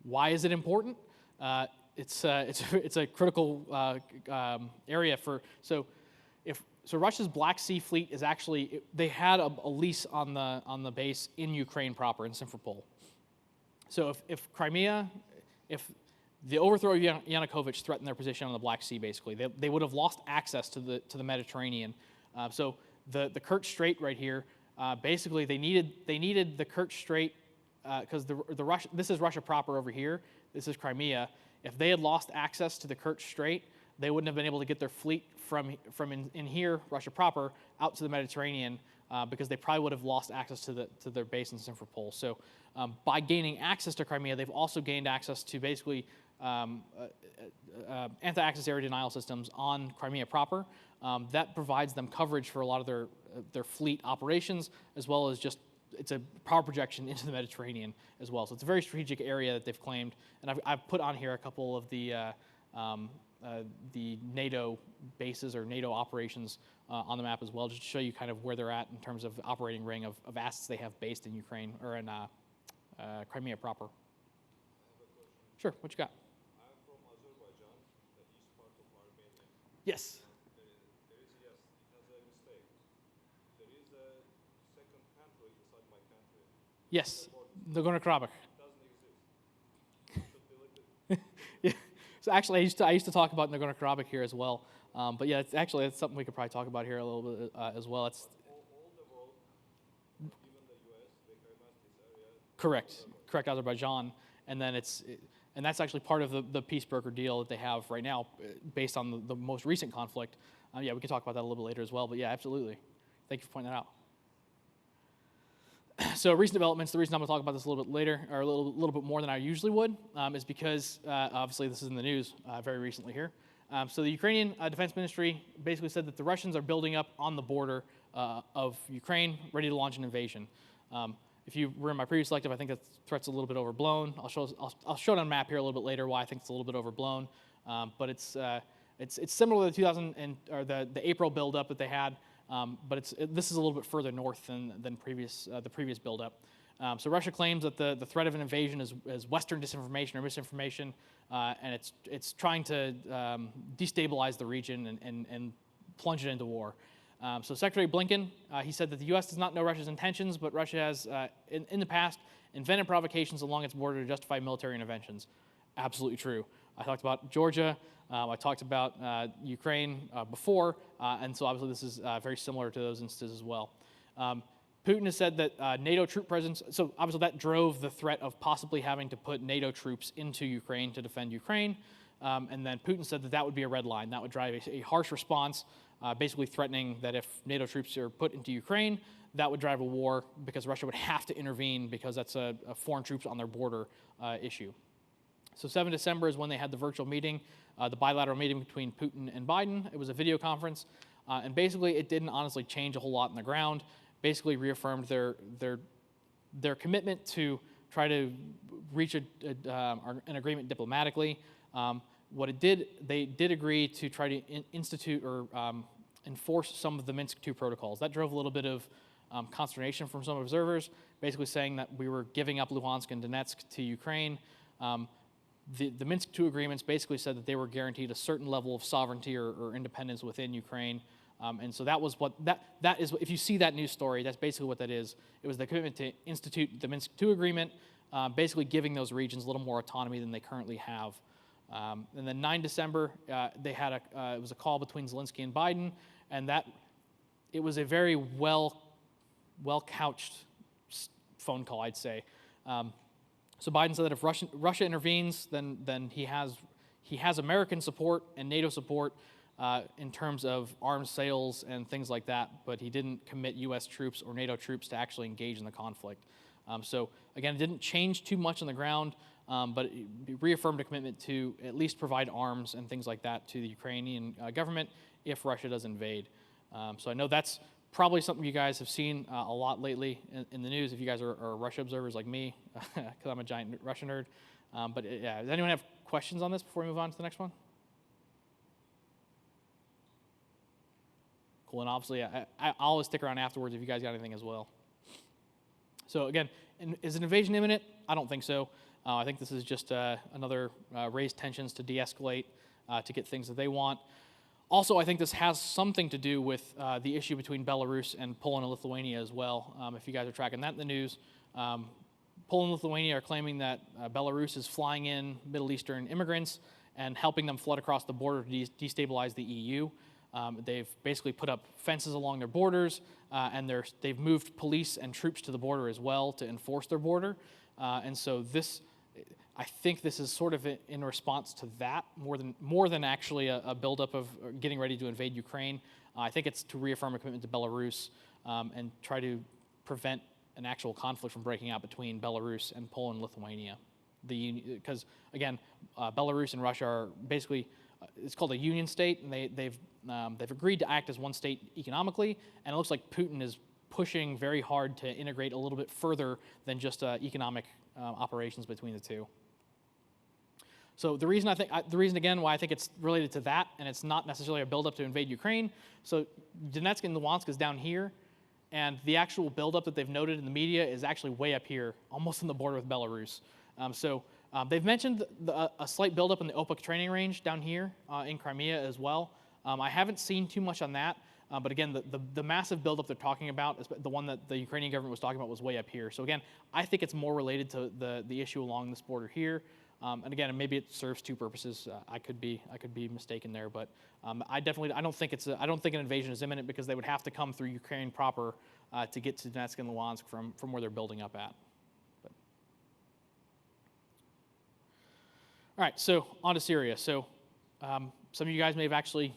Why is it important? It's a critical area for So Russia's Black Sea Fleet is actually, they had a lease on the base in Ukraine proper in Simferopol. So if the overthrow of Yanukovych threatened their position on the Black Sea, basically, they would have lost access to the Mediterranean. So the Kerch Strait right here, basically they needed the Kerch Strait because this is Russia proper over here. This is Crimea. If they had lost access to the Kerch Strait, they wouldn't have been able to get their fleet from in here, Russia proper, out to the Mediterranean because they probably would have lost access to their base in Simferopol. So by gaining access to Crimea, they've also gained access to basically anti-access area denial systems on Crimea proper. That provides them coverage for a lot of their fleet operations, as well as just it's a power projection into the Mediterranean as well. So it's a very strategic area that they've claimed. And I've put on here a couple of the NATO bases or NATO operations on the map as well, just to show you kind of where they're at in terms of operating ring of assets they have based in Ukraine or in Crimea proper. Sure, what you got? I'm from Azerbaijan, the east part of Armenia. Yes. There is, yes, it has a mistake. There is a second country inside my country. Yes, Nagorno-Karabakh. It doesn't exist. It should be listed. Yeah. So actually, I used to talk about Nagorno-Karabakh here as well. But yeah, it's something we could probably talk about here a little bit as well. It's All the world, even the US, recognize this area. correct, Azerbaijan, and then and that's actually part of the peace broker deal that they have right now, based on the most recent conflict. Yeah, we can talk about that a little bit later as well. But yeah, absolutely. Thank you for pointing that out. So recent developments, the reason I'm going to talk about this a little bit later, or a little bit more than I usually would, is because obviously this is in the news very recently here. So the Ukrainian Defense Ministry basically said that the Russians are building up on the border of Ukraine, ready to launch an invasion. If you were in my previous elective, I think that threat's a little bit overblown. I'll show it on a map here a little bit later why I think it's a little bit overblown. But it's similar to the the April buildup that they had, but this is a little bit further north than the previous buildup. So Russia claims that the threat of an invasion is Western disinformation or misinformation, and it's trying to destabilize the region and plunge it into war. So Secretary Blinken, he said that the U.S. does not know Russia's intentions, but Russia has, in the past, invented provocations along its border to justify military interventions. Absolutely true. I talked about Georgia. I talked about Ukraine before, and so obviously this is very similar to those instances as well. Putin has said that NATO troop presence, so obviously that drove the threat of possibly having to put NATO troops into Ukraine to defend Ukraine. And then Putin said that that would be a red line. That would drive a harsh response, basically threatening that if NATO troops are put into Ukraine, that would drive a war because Russia would have to intervene because that's a foreign troops on their border issue. So 7 December is when they had the virtual meeting, the bilateral meeting between Putin and Biden. It was a video conference, and basically it didn't honestly change a whole lot on the ground. Basically reaffirmed their commitment to try to reach an agreement diplomatically. What it did, they did agree to try to institute or enforce some of the Minsk II protocols. That drove a little bit of consternation from some observers, basically saying that we were giving up Luhansk and Donetsk to Ukraine. The Minsk II agreements basically said that they were guaranteed a certain level of sovereignty or independence within Ukraine. And so that was that is, if you see that news story, that's basically what that is. It was the commitment to institute the Minsk II agreement, basically giving those regions a little more autonomy than they currently have. And then 9 December, they had it was a call between Zelensky and Biden, and it was a very well couched phone call, I'd say. So Biden said that if Russia intervenes, then he has American support and NATO support in terms of arms sales and things like that, but he didn't commit U.S. troops or NATO troops to actually engage in the conflict. So again, it didn't change too much on the ground, but it reaffirmed a commitment to at least provide arms and things like that to the Ukrainian government if Russia does invade. So I know that's probably something you guys have seen a lot lately in the news if you guys are Russia observers like me, because I'm a giant Russia nerd. But yeah, does anyone have questions on this before we move on to the next one? Cool, and obviously I'll always stick around afterwards if you guys got anything as well. So again, is an invasion imminent? I don't think so. I think this is just another raised tensions to de-escalate, to get things that they want. Also, I think this has something to do with the issue between Belarus and Poland and Lithuania as well. If you guys are tracking that in the news, Poland and Lithuania are claiming that Belarus is flying in Middle Eastern immigrants and helping them flood across the border to destabilize the EU. They've basically put up fences along their borders, and they've moved police and troops to the border as well to enforce their border. And so I think this is sort of in response to that more than actually a buildup of getting ready to invade Ukraine. I think it's to reaffirm a commitment to Belarus and try to prevent an actual conflict from breaking out between Belarus and Poland and Lithuania. Because again, Belarus and Russia are basically it's called a union state, and they've agreed to act as one state economically, and it looks like Putin is pushing very hard to integrate a little bit further than just economic operations between the two. So the reason again why I think it's related to that, and it's not necessarily a buildup to invade Ukraine. So Donetsk and Luhansk is down here, and the actual buildup that they've noted in the media is actually way up here, almost on the border with Belarus. They've mentioned a slight buildup in the Opuk training range down here in Crimea as well. I haven't seen too much on that, but again, the massive buildup they're talking about, the one that the Ukrainian government was talking about, was way up here. So again, I think it's more related to the issue along this border here. And again, maybe it serves two purposes. I could be mistaken there, but I don't think an invasion is imminent because they would have to come through Ukraine proper to get to Donetsk and Luhansk from where they're building up at. All right, so on to Syria. So some of you guys may have actually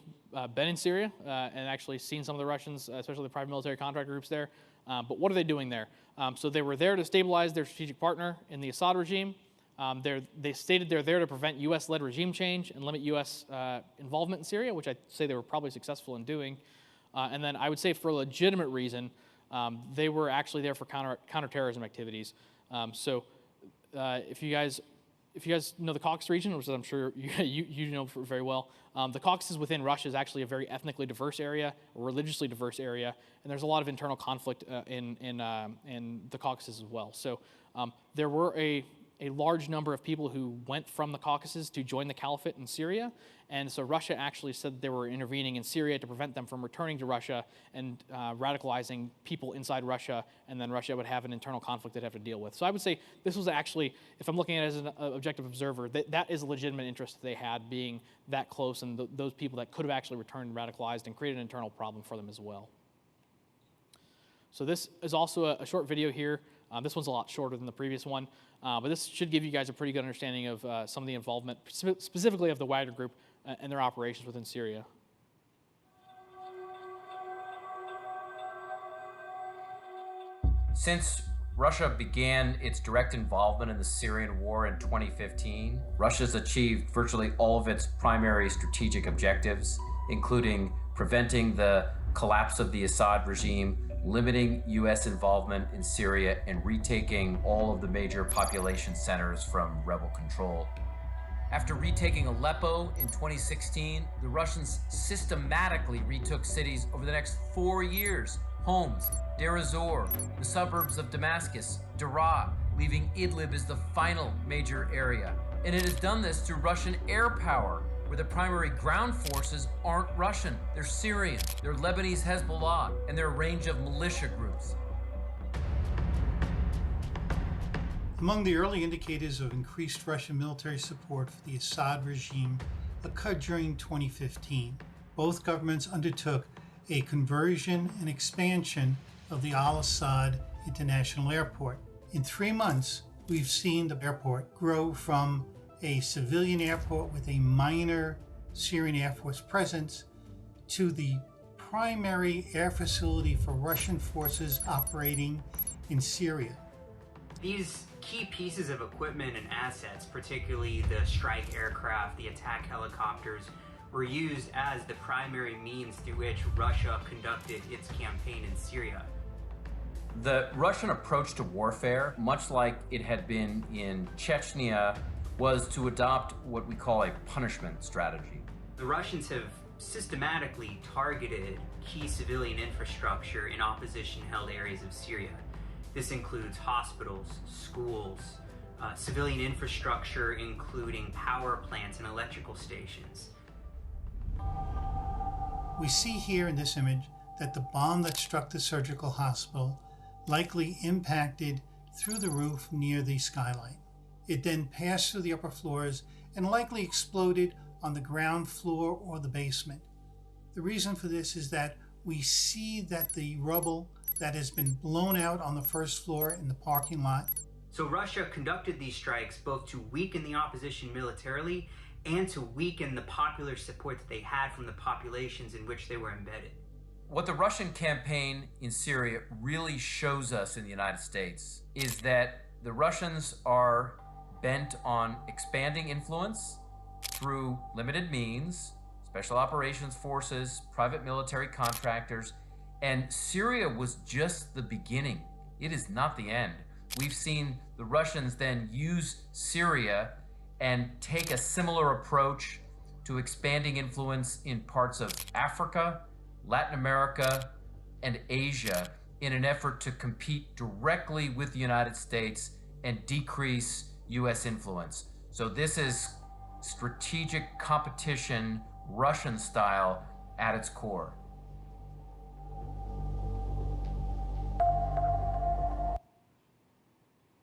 been in Syria and actually seen some of the Russians, especially the private military contractor groups there. But what are they doing there? So they were there to stabilize their strategic partner in the Assad regime. They stated they're there to prevent U.S.-led regime change and limit U.S. involvement in Syria, which I'd say they were probably successful in doing. And then I would say for a legitimate reason, They were actually there for counterterrorism activities. If you guys know the Caucasus region, which I'm sure you know very well, the Caucasus within Russia is actually a very ethnically diverse area, a religiously diverse area, and there's a lot of internal conflict in the Caucasus as well. So there were a large number of people who went from the Caucasus to join the caliphate in Syria, and so Russia actually said that they were intervening in Syria to prevent them from returning to Russia and radicalizing people inside Russia, and then Russia would have an internal conflict they'd have to deal with. So I would say this was actually, if I'm looking at it as an objective observer, that is a legitimate interest that they had, being that close, and those people that could have actually returned radicalized and created an internal problem for them as well. So this is also a short video here. This one's a lot shorter than the previous one, but this should give you guys a pretty good understanding of some of the involvement, specifically of the Wagner Group and their operations within Syria. Since Russia began its direct involvement in the Syrian war in 2015, Russia's achieved virtually all of its primary strategic objectives, including preventing the collapse of the Assad regime, limiting U.S. involvement in Syria, and retaking all of the major population centers from rebel control. After retaking Aleppo in 2016, the Russians systematically retook cities over the next 4 years: Homs, Deir ez-Zor, the suburbs of Damascus, Daraa, leaving Idlib as the final major area. And it has done this through Russian air power, where the primary ground forces aren't Russian, they're Syrian, they're Lebanese Hezbollah, and they're a range of militia groups. Among the early indicators of increased Russian military support for the Assad regime occurred during 2015. Both governments undertook a conversion and expansion of the Al-Assad International Airport. In 3 months, we've seen the airport grow from a civilian airport with a minor Syrian Air Force presence to the primary air facility for Russian forces operating in Syria. These key pieces of equipment and assets, particularly the strike aircraft, the attack helicopters, were used as the primary means through which Russia conducted its campaign in Syria. The Russian approach to warfare, much like it had been in Chechnya, was to adopt what we call a punishment strategy. The Russians have systematically targeted key civilian infrastructure in opposition-held areas of Syria. This includes hospitals, schools, civilian infrastructure including power plants and electrical stations. We see here in this image that the bomb that struck the surgical hospital likely impacted through the roof near the skylight. It then passed through the upper floors and likely exploded on the ground floor or the basement. The reason for this is that we see that the rubble that has been blown out on the first floor in the parking lot. So Russia conducted these strikes both to weaken the opposition militarily and to weaken the popular support that they had from the populations in which they were embedded. What the Russian campaign in Syria really shows us in the United States is that the Russians are bent on expanding influence through limited means, special operations forces, private military contractors, and Syria was just the beginning. It is not the end. We've seen the Russians then use Syria and take a similar approach to expanding influence in parts of Africa, Latin America, and Asia in an effort to compete directly with the United States and decrease U.S. influence. So this is strategic competition, Russian style, at its core.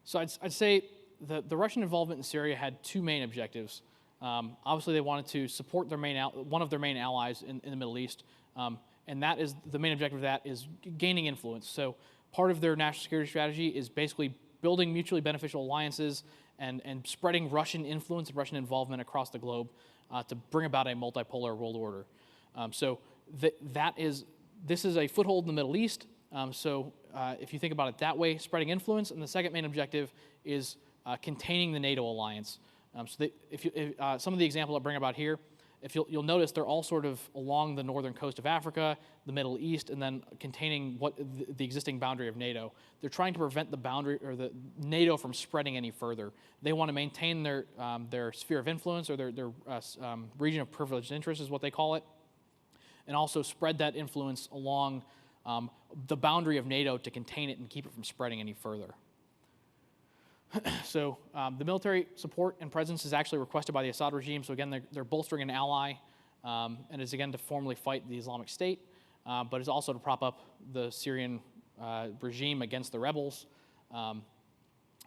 So I'd say the Russian involvement in Syria had two main objectives. Obviously, they wanted to support their one of their main allies in the Middle East, and that is the main objective of that is gaining influence. So part of their national security strategy is basically building mutually beneficial alliances and spreading Russian influence and Russian involvement across the globe to bring about a multipolar world order. This is a foothold in the Middle East. If you think about it that way, spreading influence, and the second main objective is containing the NATO alliance. Some of the examples I bring about here, if you'll notice, they're all sort of along the northern coast of Africa, the Middle East, and then containing what the existing boundary of NATO. They're trying to prevent the boundary or the NATO from spreading any further. They want to maintain their sphere of influence, or their region of privileged interest is what they call it, and also spread that influence along the boundary of NATO to contain it and keep it from spreading any further. So the military support and presence is actually requested by the Assad regime. So again, they're bolstering an ally, and is again to formally fight the Islamic State, but it's also to prop up the Syrian regime against the rebels.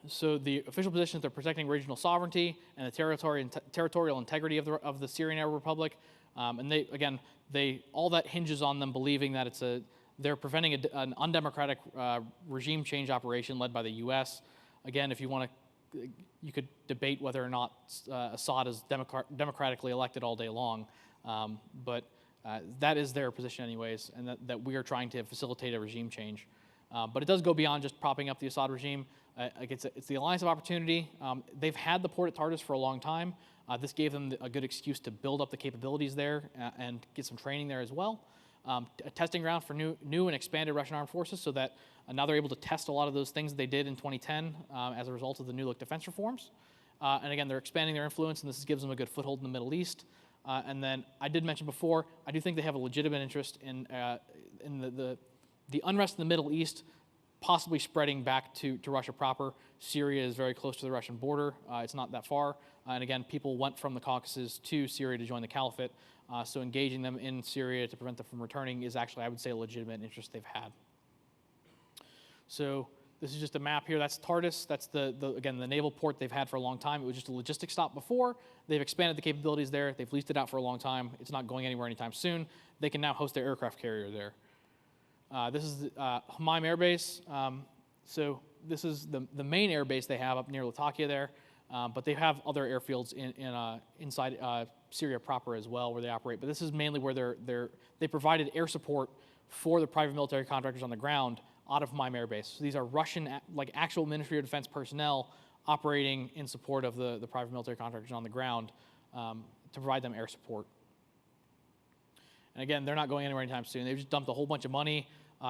So the official position is they're protecting regional sovereignty and the territorial integrity of the Syrian Arab Republic, and all that hinges on them believing that they're preventing an undemocratic regime change operation led by the U.S. Again, if you want to, you could debate whether or not Assad is democratically elected all day long, but that is their position anyways, and that we are trying to facilitate a regime change. But it does go beyond just propping up the Assad regime. It's the alliance of opportunity. They've had the port at Tartus for a long time. This gave them a good excuse to build up the capabilities there and get some training there as well. A testing ground for new and expanded Russian armed forces, so that now they're able to test a lot of those things that they did in 2010 as a result of the new look defense reforms. And again, they're expanding their influence, and this gives them a good foothold in the Middle East. And then I did mention before, I do think they have a legitimate interest in the unrest in the Middle East possibly spreading back to Russia proper. Syria is very close to the Russian border. It's not that far. And again, people went from the Caucasus to Syria to join the caliphate. So engaging them in Syria to prevent them from returning is actually, I would say, a legitimate interest they've had. So this is just a map here. That's Tartus. That's again, the naval port they've had for a long time. It was just a logistics stop before. They've expanded the capabilities there. They've leased it out for a long time. It's not going anywhere anytime soon. They can now host their aircraft carrier there. This is Hamaim Air Base. So this is the main air base they have up near Latakia there. But they have other airfields inside Syria proper as well, where they operate. But this is mainly where they provided air support for the private military contractors on the ground out of Hamaim Air Base. So these are Russian, like actual Ministry of Defense personnel operating in support of the private military contractors on the ground to provide them air support. And again, they're not going anywhere anytime soon. They've just dumped a whole bunch of money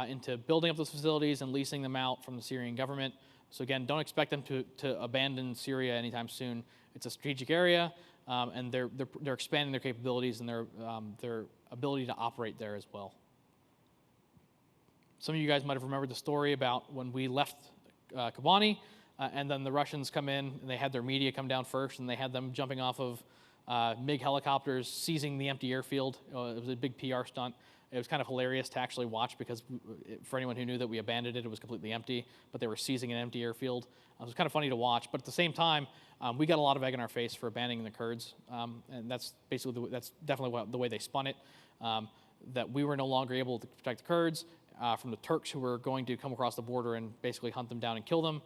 into building up those facilities and leasing them out from the Syrian government. So again, don't expect them to abandon Syria anytime soon. It's a strategic area, and they're expanding their capabilities and their ability to operate there as well. Some of you guys might have remembered the story about when we left Kobani, and then the Russians come in, and they had their media come down first, and they had them jumping off of MiG helicopters, seizing the empty airfield. It was a big PR stunt. It was kind of hilarious to actually watch because for anyone who knew that we abandoned it, it was completely empty, but they were seizing an empty airfield. It was kind of funny to watch, but at the same time, we got a lot of egg in our face for abandoning the Kurds, and that's basically that's definitely the way they spun it, that we were no longer able to protect the Kurds from the Turks who were going to come across the border and basically hunt them down and kill them.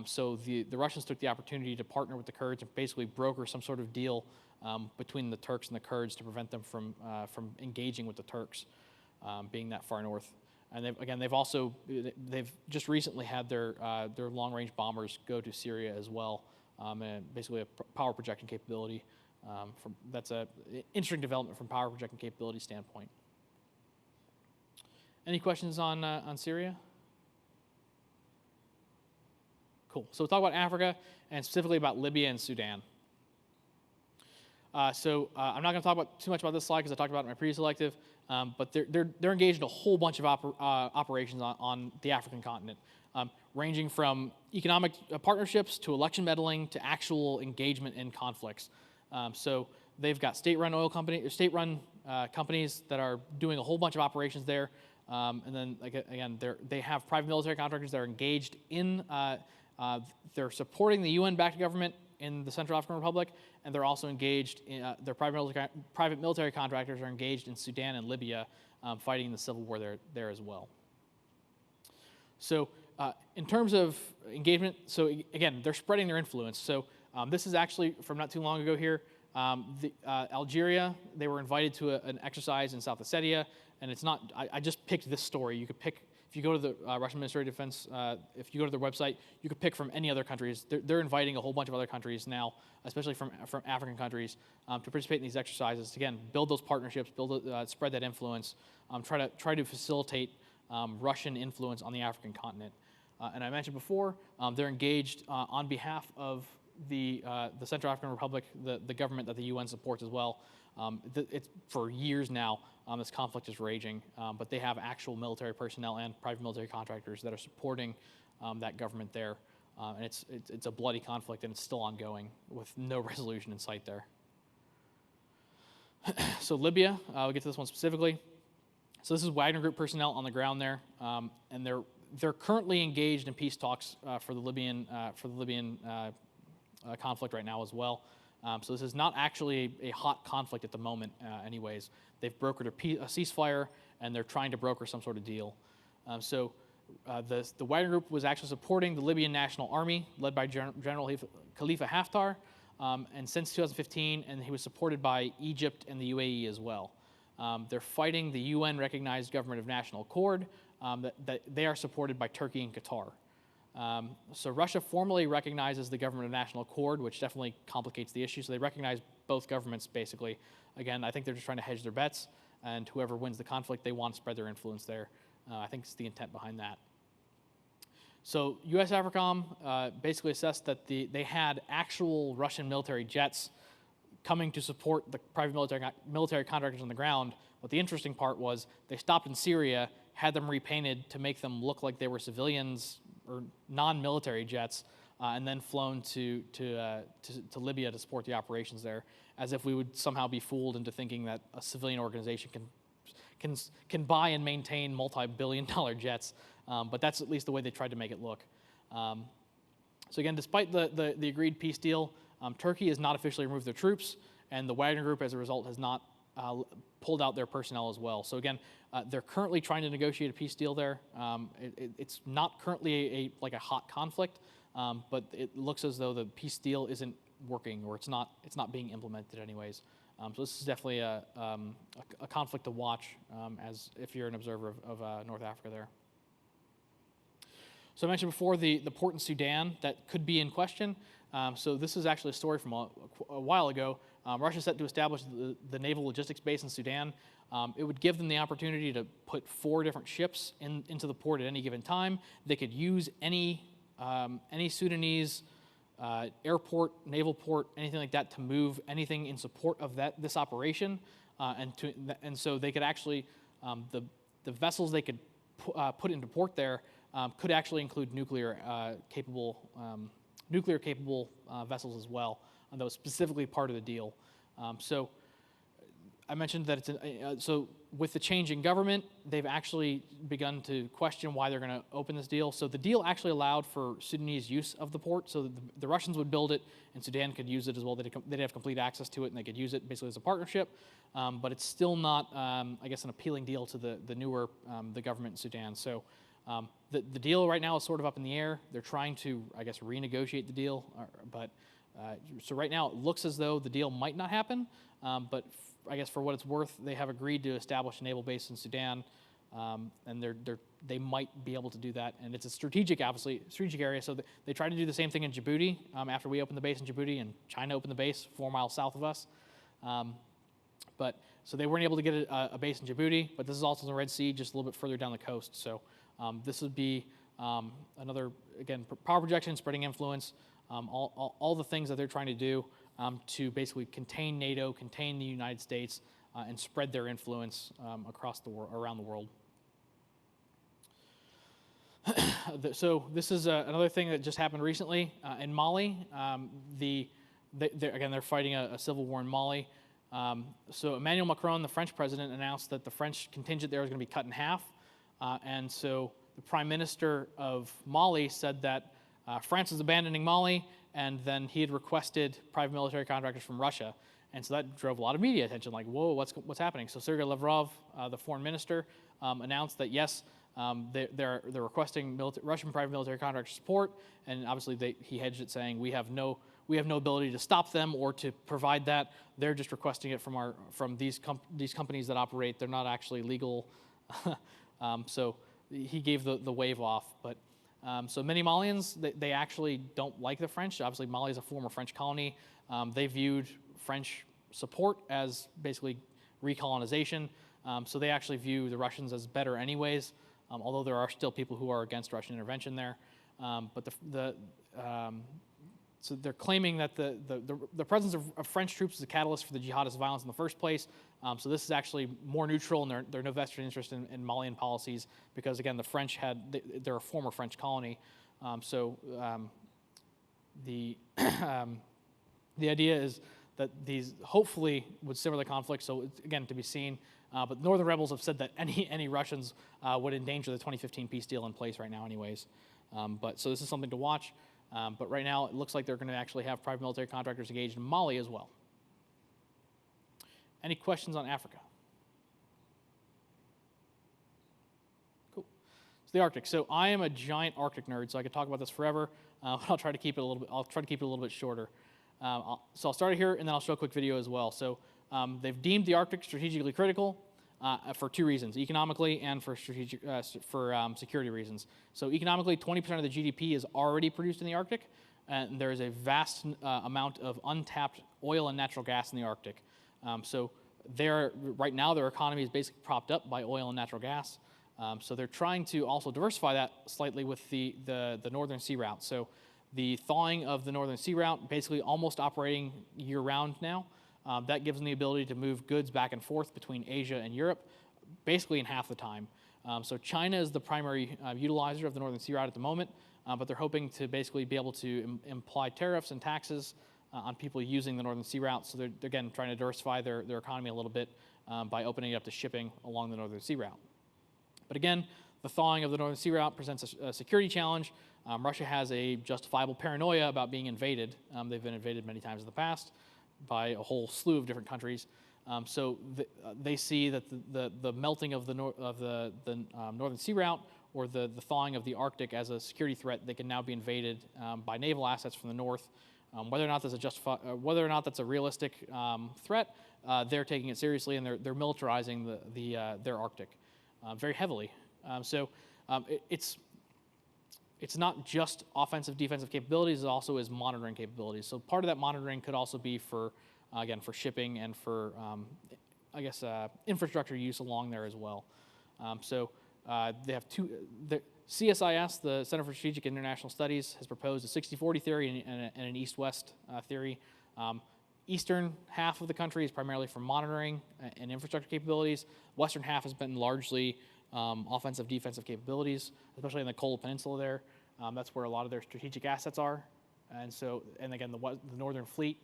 So the Russians took the opportunity to partner with the Kurds and basically broker some sort of deal between the Turks and the Kurds to prevent them from engaging with the Turks, being that far north. And they've just recently had their long-range bombers go to Syria as well, and basically a power projection capability. That's an interesting development from power projection capability standpoint. Any questions on Syria? Cool. So we'll talk about Africa and specifically about Libya and Sudan. I'm not going to talk too much about this slide because I talked about it in my previous elective, but they're engaged in a whole bunch of operations on the African continent, ranging from economic partnerships to election meddling to actual engagement in conflicts. So they've got state-run oil companies, state-run companies that are doing a whole bunch of operations there, and then again, they have private military contractors that are engaged in. They're supporting the UN-backed government in the Central African Republic, and they're also engaged in their private military contractors are engaged in Sudan and Libya, fighting in the civil war there as well. So in terms of engagement, so again, they're spreading their influence. So this is actually from not too long ago here. Algeria, they were invited to an exercise in South Ossetia, and it's not, I just picked this story. You could pick, if you go to the Russian Ministry of Defense, if you go to their website, you could pick from any other countries. They're inviting a whole bunch of other countries now, especially from African countries, to participate in these exercises. To, again, build those partnerships, spread that influence, try to facilitate Russian influence on the African continent. And I mentioned before, they're engaged on behalf of the Central African Republic, the government that the UN supports as well. It's for years now, this conflict is raging, but they have actual military personnel and private military contractors that are supporting that government there. And it's a bloody conflict, and it's still ongoing with no resolution in sight there. So Libya, we'll get to this one specifically. So this is Wagner Group personnel on the ground there, and they're currently engaged in peace talks for the Libyan conflict right now as well. So this is not actually a hot conflict at the moment, anyways. They've brokered a ceasefire, and they're trying to broker some sort of deal. The Wagner Group was actually supporting the Libyan National Army, led by General Khalifa Haftar, and since 2015, and he was supported by Egypt and the UAE as well. They're fighting the UN-recognized Government of National Accord, that they are supported by Turkey and Qatar. So Russia formally recognizes the Government of National Accord, which definitely complicates the issue. So they recognize both governments, basically. Again, I think they're just trying to hedge their bets, and whoever wins the conflict, they want to spread their influence there. I think it's the intent behind that. So U.S. AFRICOM basically assessed that they had actual Russian military jets coming to support the private military contractors on the ground. But the interesting part was they stopped in Syria, had them repainted to make them look like they were civilians or non-military jets, and then flown to Libya to support the operations there, as if we would somehow be fooled into thinking that a civilian organization can buy and maintain multi-billion-dollar jets. But that's at least the way they tried to make it look. So again, despite the agreed peace deal, Turkey has not officially removed their troops, and the Wagner Group, as a result, has not pulled out their personnel as well. So again, they're currently trying to negotiate a peace deal there. It's not currently a hot conflict, but it looks as though the peace deal isn't working, or it's not being implemented anyways. So this is definitely a conflict to watch, as if you're an observer of North Africa there. So I mentioned before the port in Sudan that could be in question. So this is actually a story from a while ago. Russia set to establish the naval logistics base in Sudan. It would give them the opportunity to put 4 different ships into the port at any given time. They could use any Sudanese airport, naval port, anything like that to move anything in support of this operation, and so they could actually the vessels they could put into port there could actually include nuclear capable vessels as well, and that was specifically part of the deal. So I mentioned that so with the change in government, they've actually begun to question why they're going to open this deal. So the deal actually allowed for Sudanese use of the port, so the Russians would build it, and Sudan could use it as well. They'd have complete access to it, and they could use it basically as a partnership. But it's still not, I guess, an appealing deal to the newer the government in Sudan. So the deal right now is sort of up in the air. They're trying to, I guess, renegotiate the deal, so right now it looks as though the deal might not happen, but I guess for what it's worth, they have agreed to establish a naval base in Sudan, and they might be able to do that. And it's a strategic area. So they tried to do the same thing in Djibouti after we opened the base in Djibouti, and China opened the base 4 miles south of us. So they weren't able to get a base in Djibouti, but this is also in the Red Sea, just a little bit further down the coast. So this would be another, again, power projection, spreading influence, all the things that they're trying to do to basically contain NATO, contain the United States, and spread their influence around the world. So this is another thing that just happened recently in Mali. Again, they're fighting a civil war in Mali. So Emmanuel Macron, the French president, announced that the French contingent there is going to be cut in half. And so the prime minister of Mali said that France is abandoning Mali, and then he had requested private military contractors from Russia. And so that drove a lot of media attention, like, whoa, what's happening? So Sergei Lavrov, the foreign minister, announced that yes, they're requesting Russian private military contractor support, and obviously he hedged it, saying we have no ability to stop them or to provide that. They're just requesting it from these companies that operate. They're not actually legal. So he gave the wave off. But so many Malians, they actually don't like the French. Obviously, Mali is a former French colony. They viewed French support as basically recolonization. So they actually view the Russians as better anyways, although there are still people who are against Russian intervention there. But so they're claiming that the presence of French troops is a catalyst for the jihadist violence in the first place. So this is actually more neutral, and they're no vested interest in Malian policies because, again, the French they're a former French colony. The idea is that these hopefully would simmer the conflict. So it's, again, to be seen. But northern rebels have said that any Russians would endanger the 2015 peace deal in place right now anyways. So this is something to watch. But right now it looks like they're going to actually have private military contractors engaged in Mali as well. Any questions on Africa? Cool. So the Arctic. So I am a giant Arctic nerd, so I could talk about this forever. I'll try to keep it a little bit. I'll try to keep it a little bit shorter. So I'll start it here, and then I'll show a quick video as well. So they've deemed the Arctic strategically critical for two reasons: economically and for security reasons. So economically, 20% of the GDP is already produced in the Arctic, and there is a vast amount of untapped oil and natural gas in the Arctic. So right now, their economy is basically propped up by oil and natural gas. So they're trying to also diversify that slightly with the Northern Sea Route. So the thawing of the Northern Sea Route, basically almost operating year-round now, that gives them the ability to move goods back and forth between Asia and Europe, basically in half the time. So China is the primary utilizer of the Northern Sea Route at the moment, but they're hoping to basically be able to imply tariffs and taxes on people using the Northern Sea Route. So they're again trying to diversify their economy a little bit by opening it up to shipping along the Northern Sea Route. But again, the thawing of the Northern Sea Route presents a security challenge. Russia has a justifiable paranoia about being invaded. They've been invaded many times in the past by a whole slew of different countries. So they see that the melting of the Northern Sea Route or the thawing of the Arctic as a security threat. They can now be invaded by naval assets from the north. Whether or not that's a realistic threat, they're taking it seriously, and they're militarizing their Arctic very heavily. It's not just offensive, defensive capabilities, it also is monitoring capabilities. So part of that monitoring could also be for shipping and for, infrastructure use along there as well. They have CSIS, the Center for Strategic International Studies, has proposed a 60-40 theory and an east-west theory. Eastern half of the country is primarily for monitoring and infrastructure capabilities. Western half has been largely offensive, defensive capabilities, especially in the Kola Peninsula there. That's where a lot of their strategic assets are. And again, the Northern Fleet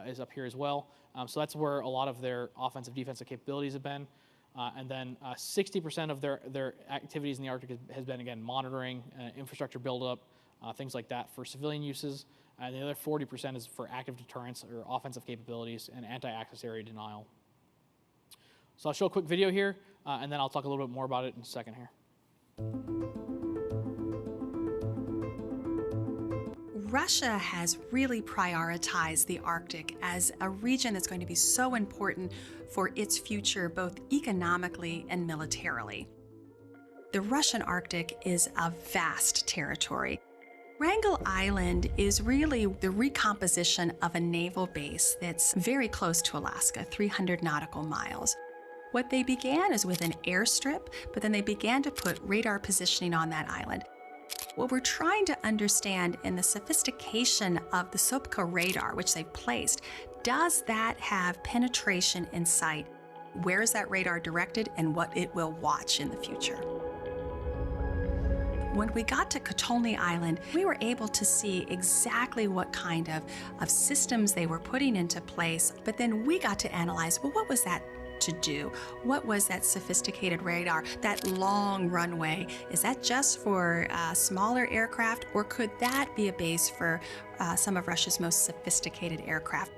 is up here as well. So that's where a lot of their offensive, defensive capabilities have been. And then 60% of their activities in the Arctic has been, again, monitoring, infrastructure buildup, things like that for civilian uses. And the other 40% is for active deterrence or offensive capabilities and anti-access area denial. So I'll show a quick video here, and then I'll talk a little bit more about it in a second here. Russia has really prioritized the Arctic as a region that's going to be so important for its future, both economically and militarily. The Russian Arctic is a vast territory. Wrangel Island is really the recomposition of a naval base that's very close to Alaska, 300 nautical miles. What they began is with an airstrip, but then they began to put radar positioning on that island. What we're trying to understand in the sophistication of the Sopka radar, which they've placed, does that have penetration in sight? Where is that radar directed and what it will watch in the future? When we got to Kotelny Island, we were able to see exactly what kind of systems they were putting into place, but then we got to analyze, well, what was that to do? What was that sophisticated radar, that long runway? Is that just for smaller aircraft, or could that be a base for some of Russia's most sophisticated aircraft?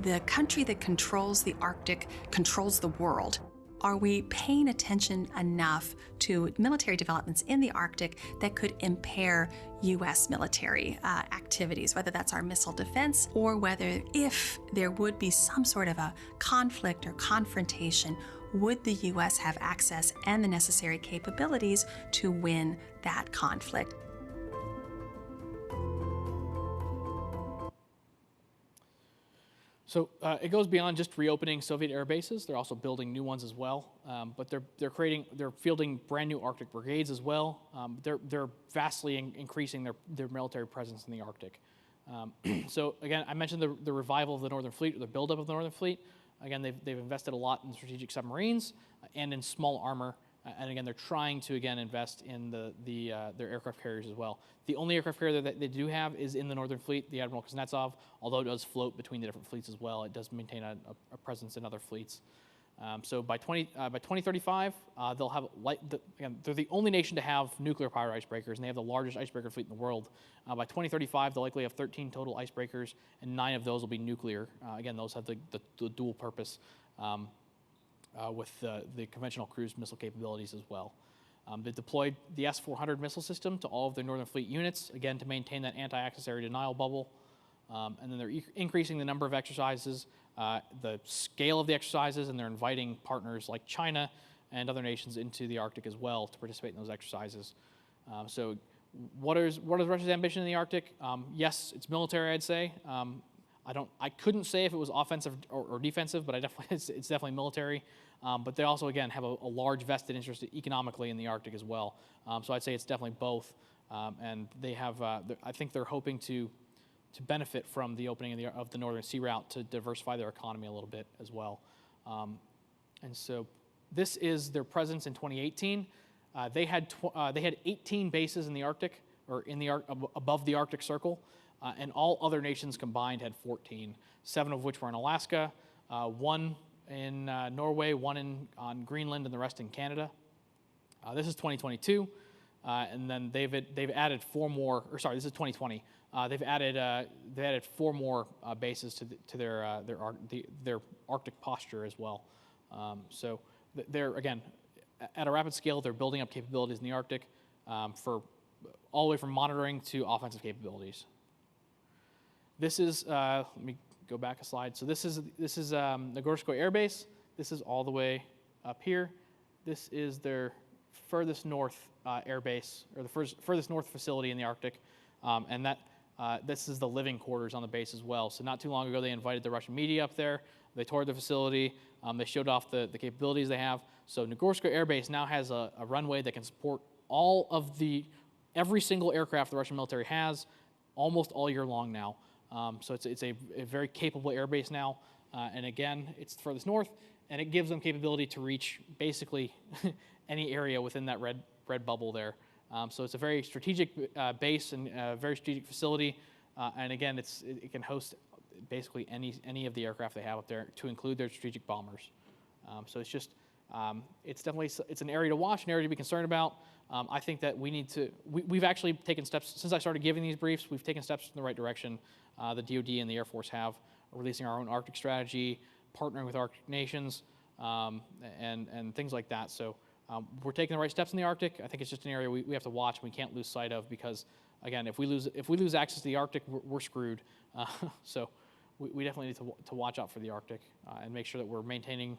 The country that controls the Arctic controls the world. Are we paying attention enough to military developments in the Arctic that could impair U.S. military activities, whether that's our missile defense or whether if there would be some sort of a conflict or confrontation, would the U.S. have access and the necessary capabilities to win that conflict? So it goes beyond just reopening Soviet air bases. They're also building new ones as well. But they're fielding brand new Arctic brigades as well. They're vastly increasing their military presence in the Arctic. So again, I mentioned the revival of the Northern Fleet, or the buildup of the Northern Fleet. Again, they've invested a lot in strategic submarines and in small armor. And again, they're trying to invest in their aircraft carriers as well. The only aircraft carrier that they do have is in the Northern Fleet, the Admiral Kuznetsov. Although it does float between the different fleets as well, it does maintain a presence in other fleets. So by 2035, they'll have again, they're the only nation to have nuclear-powered icebreakers, and they have the largest icebreaker fleet in the world. By 2035, they'll likely have 13 total icebreakers, and 9 of those will be nuclear. Again, those have the dual purpose. With the conventional cruise missile capabilities as well. They deployed the S-400 missile system to all of their Northern Fleet units, again, to maintain that anti-access area denial bubble. And then they're increasing the number of exercises, the scale of the exercises, and they're inviting partners like China and other nations into the Arctic as well to participate in those exercises. So what is Russia's ambition in the Arctic? Yes, it's military, I'd say. I couldn't say if it was offensive or defensive, but it's definitely military. But they also, again, have a large vested interest economically in the Arctic as well. So I'd say it's definitely both. And they have, I think they're hoping to benefit from the opening of the Northern Sea Route to diversify their economy a little bit as well. And so this is their presence in 2018. They had 18 bases in the Arctic, or above the Arctic Circle. And all other nations combined had 14, 7 of which were in Alaska, 1 in Norway, 1 on Greenland, and the rest in Canada. This is 2022, and then they've added 4 more. Or sorry, this is 2020. They've added 4 more bases to their Arctic posture as well. So they're, again, at a rapid scale, they're building up capabilities in the Arctic for all the way from monitoring to offensive capabilities. This is, let me go back a slide. So this is Nagorsko Air Base. This is all the way up here. This is their furthest north air base, or the furthest north facility in the Arctic. And this is the living quarters on the base as well. So not too long ago, they invited the Russian media up there. They toured the facility. They showed off the capabilities they have. So Nagorsko Air Base now has a runway that can support every single aircraft the Russian military has almost all year long now. So it's a very capable air base now, and again, it's the furthest north, and it gives them capability to reach basically any area within that red bubble there. So it's a very strategic base and a very strategic facility, and again, it can host basically any of the aircraft they have up there, to include their strategic bombers. So it's just it's an area to watch, an area to be concerned about. I think that we've actually taken steps since I started giving these briefs. We've taken steps in the right direction. The DoD and the Air Force have, releasing our own Arctic strategy, partnering with Arctic nations, and things like that. So we're taking the right steps in the Arctic. I think it's just an area we have to watch. We can't lose sight of, because, again, if we lose access to the Arctic, we're screwed. So we definitely need to watch out for the Arctic and make sure that we're maintaining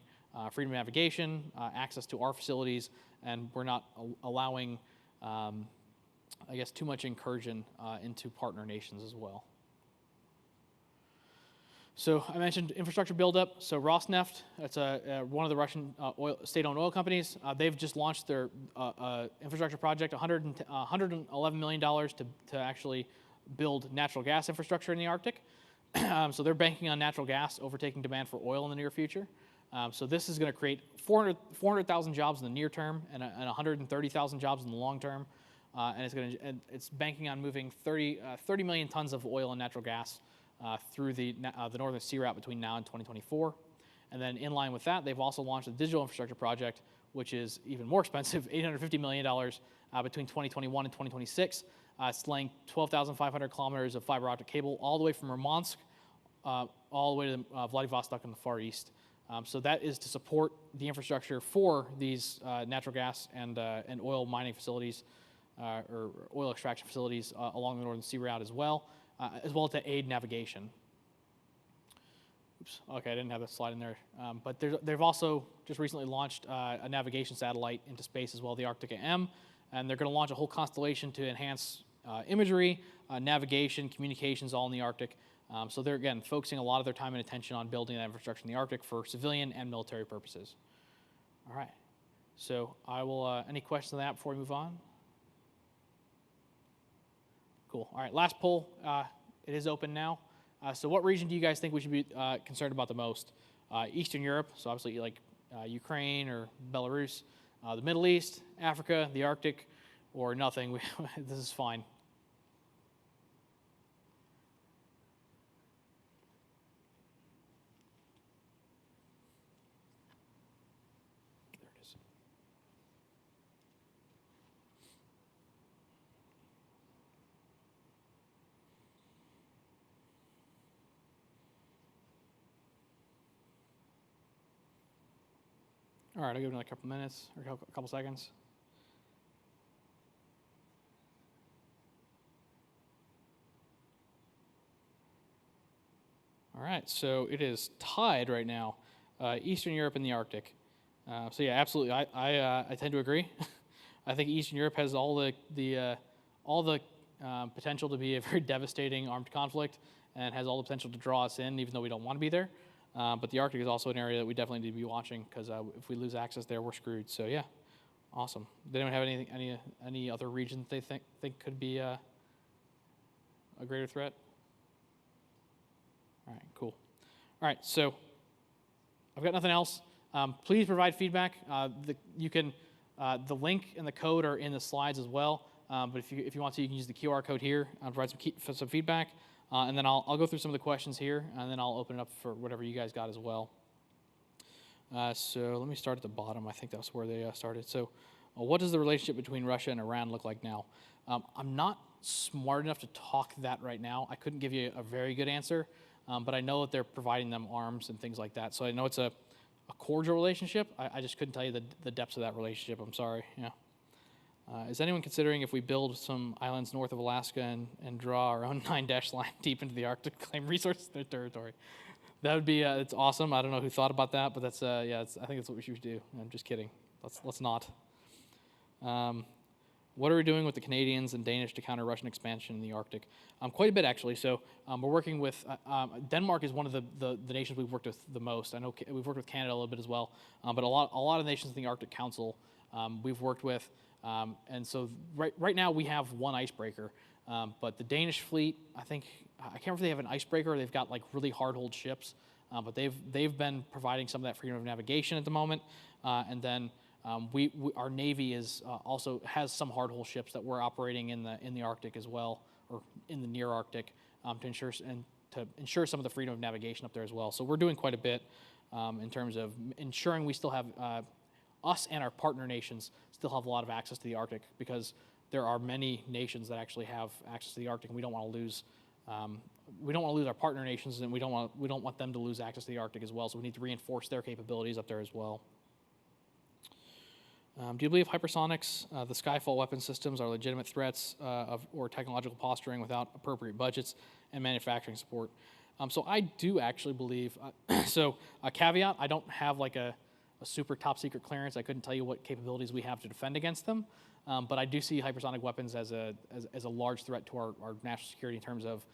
freedom of navigation, access to our facilities, and we're not allowing, I guess, too much incursion into partner nations as well. So I mentioned infrastructure buildup. So Rosneft, that's one of the Russian state-owned oil companies. They've just launched their infrastructure project, $111 million to actually build natural gas infrastructure in the Arctic. So they're banking on natural gas overtaking demand for oil in the near future. So this is going to create 400,000 jobs in the near term and 130,000 jobs in the long term. And it's banking on moving 30 million tons of oil and natural gas through the Northern Sea Route between now and 2024. And then in line with that, they've also launched a digital infrastructure project, which is even more expensive, $850 million between 2021 and 2026. It's laying 12,500 kilometers of fiber optic cable all the way from Murmansk all the way to Vladivostok in the Far East. So that is to support the infrastructure for these natural gas and oil mining facilities or oil extraction facilities along the Northern Sea Route as well to aid navigation. Oops, okay, I didn't have that slide in there. But they've also just recently launched a navigation satellite into space as well, the Arctica M, and they're going to launch a whole constellation to enhance imagery, navigation, communications, all in the Arctic. So they're, again, focusing a lot of their time and attention on building that infrastructure in the Arctic for civilian and military purposes. All right, so I will, any questions on that before we move on? Cool, all right, last poll, it is open now. So what region do you guys think we should be concerned about the most? Eastern Europe, so obviously like Ukraine or Belarus, the Middle East, Africa, the Arctic, or nothing. This is fine. There it is. All right, I'll give it another couple minutes or a couple seconds. All right, so it is tied right now, Eastern Europe and the Arctic. So yeah, absolutely, I tend to agree. I think Eastern Europe has all the potential to be a very devastating armed conflict, and has all the potential to draw us in, even though we don't want to be there. But the Arctic is also an area that we definitely need to be watching, because if we lose access there, we're screwed. So yeah, awesome. Does anyone have any other region that they think could be a greater threat? All right, cool. All right, so I've got nothing else. Please provide feedback. The link and the code are in the slides as well. But if you want to, you can use the QR code here and provide some feedback. And then I'll go through some of the questions here, and then I'll open it up for whatever you guys got as well. So let me start at the bottom. I think that's where they started. So what does the relationship between Russia and Iran look like now? I'm not smart enough to talk that right now. I couldn't give you a very good answer, but I know that they're providing them arms and things like that. So I know it's a cordial relationship. I just couldn't tell you the depths of that relationship. I'm sorry. Yeah. Is anyone considering if we build some islands north of Alaska and draw our own 9-dash line deep into the Arctic, claim resources in their territory? That would be, it's awesome. I don't know who thought about that, but that's, I think that's what we should do. I'm just kidding. Let's not. What are we doing with the Canadians and Danish to counter Russian expansion in the Arctic? Quite a bit, actually. So we're working with, Denmark is one of the nations we've worked with the most. I know we've worked with Canada a little bit as well, but a lot of nations in the Arctic Council we've worked with. And so right now we have one icebreaker, but the Danish fleet, I can't remember if they have an icebreaker or they've got like really hard-hold ships, but they've been providing some of that freedom of navigation at the moment, and then our Navy is also has some hard-hold ships that we're operating in the Arctic as well, or in the near Arctic, to ensure some of the freedom of navigation up there as well. So we're doing quite a bit in terms of ensuring we still have us and our partner nations still have a lot of access to the Arctic, because there are many nations that actually have access to the Arctic, and we don't want to lose. We don't want to lose our partner nations, and we don't want them to lose access to the Arctic as well. So we need to reinforce their capabilities up there as well. Do you believe hypersonics, the Skyfall weapon systems, are legitimate threats or technological posturing without appropriate budgets and manufacturing support? So I do actually believe. So a caveat: I don't have like a super top secret clearance. I couldn't tell you what capabilities we have to defend against them, but I do see hypersonic weapons as a large threat to our national security in terms of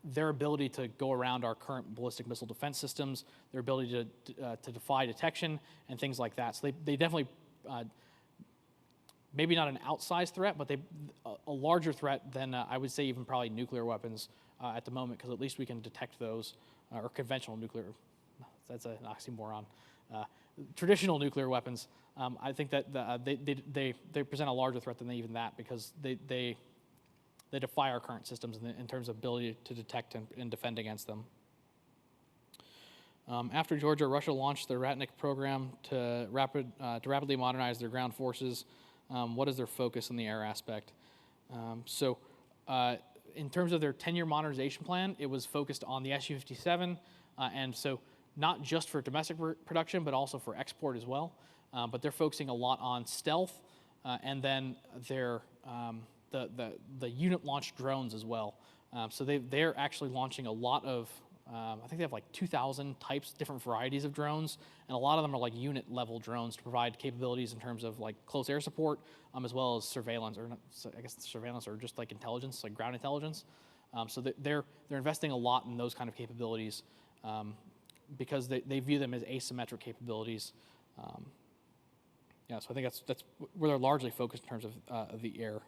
their ability to go around our current ballistic missile defense systems, their ability to defy detection and things like that. So they definitely, maybe not an outsized threat, but a larger threat than I would say even probably nuclear weapons at the moment, because at least we can detect those, or conventional nuclear. That's an oxymoron. Traditional nuclear weapons, I think that they present a larger threat than even that, because they defy our current systems in terms of ability to detect and defend against them. After Georgia, Russia launched their Ratnik program to rapidly modernize their ground forces. What is their focus in the air aspect? In terms of their 10-year modernization plan, it was focused on the Su-57, and so not just for domestic production, but also for export as well. But they're focusing a lot on stealth, and then their the unit-launched drones as well. So they're actually launching a lot of, I think they have like 2,000 types, different varieties of drones, and a lot of them are like unit-level drones to provide capabilities in terms of like close air support, as well as surveillance, or not, I guess surveillance, or just like intelligence, like ground intelligence. So they're investing a lot in those kind of capabilities because they view them as asymmetric capabilities. Yeah, so I think that's where they're largely focused in terms of the air.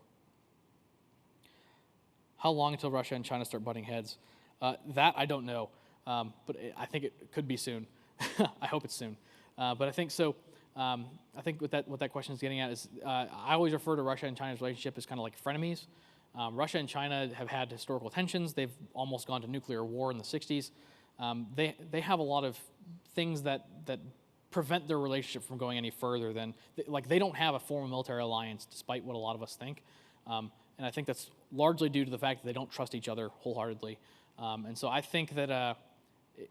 How long until Russia and China start butting heads? That I don't know, but I think it could be soon. I hope it's soon. But I think so. I think what that question is getting at is I always refer to Russia and China's relationship as kind of like frenemies. Russia and China have had historical tensions. They've almost gone to nuclear war in the 60s. They have a lot of things that prevent their relationship from going any further than, like, they don't have a formal military alliance, despite what a lot of us think. And I think that's largely due to the fact that they don't trust each other wholeheartedly. And so I think that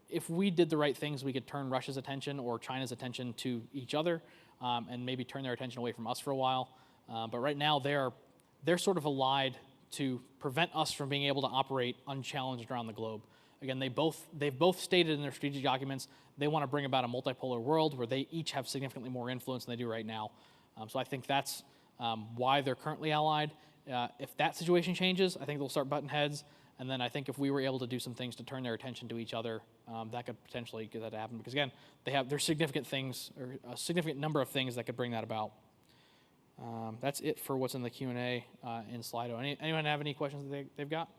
if we did the right things, we could turn Russia's attention or China's attention to each other, and maybe turn their attention away from us for a while. But right now they're sort of allied to prevent us from being able to operate unchallenged around the globe. Again, they've both stated in their strategic documents they want to bring about a multipolar world where they each have significantly more influence than they do right now. So I think that's why they're currently allied. If that situation changes, I think they'll start butting heads. And then I think if we were able to do some things to turn their attention to each other, that could potentially get that to happen. Because again, there's significant things, or a significant number of things that could bring that about. That's it for what's in the Q&A in Slido. Anyone have any questions that they've got?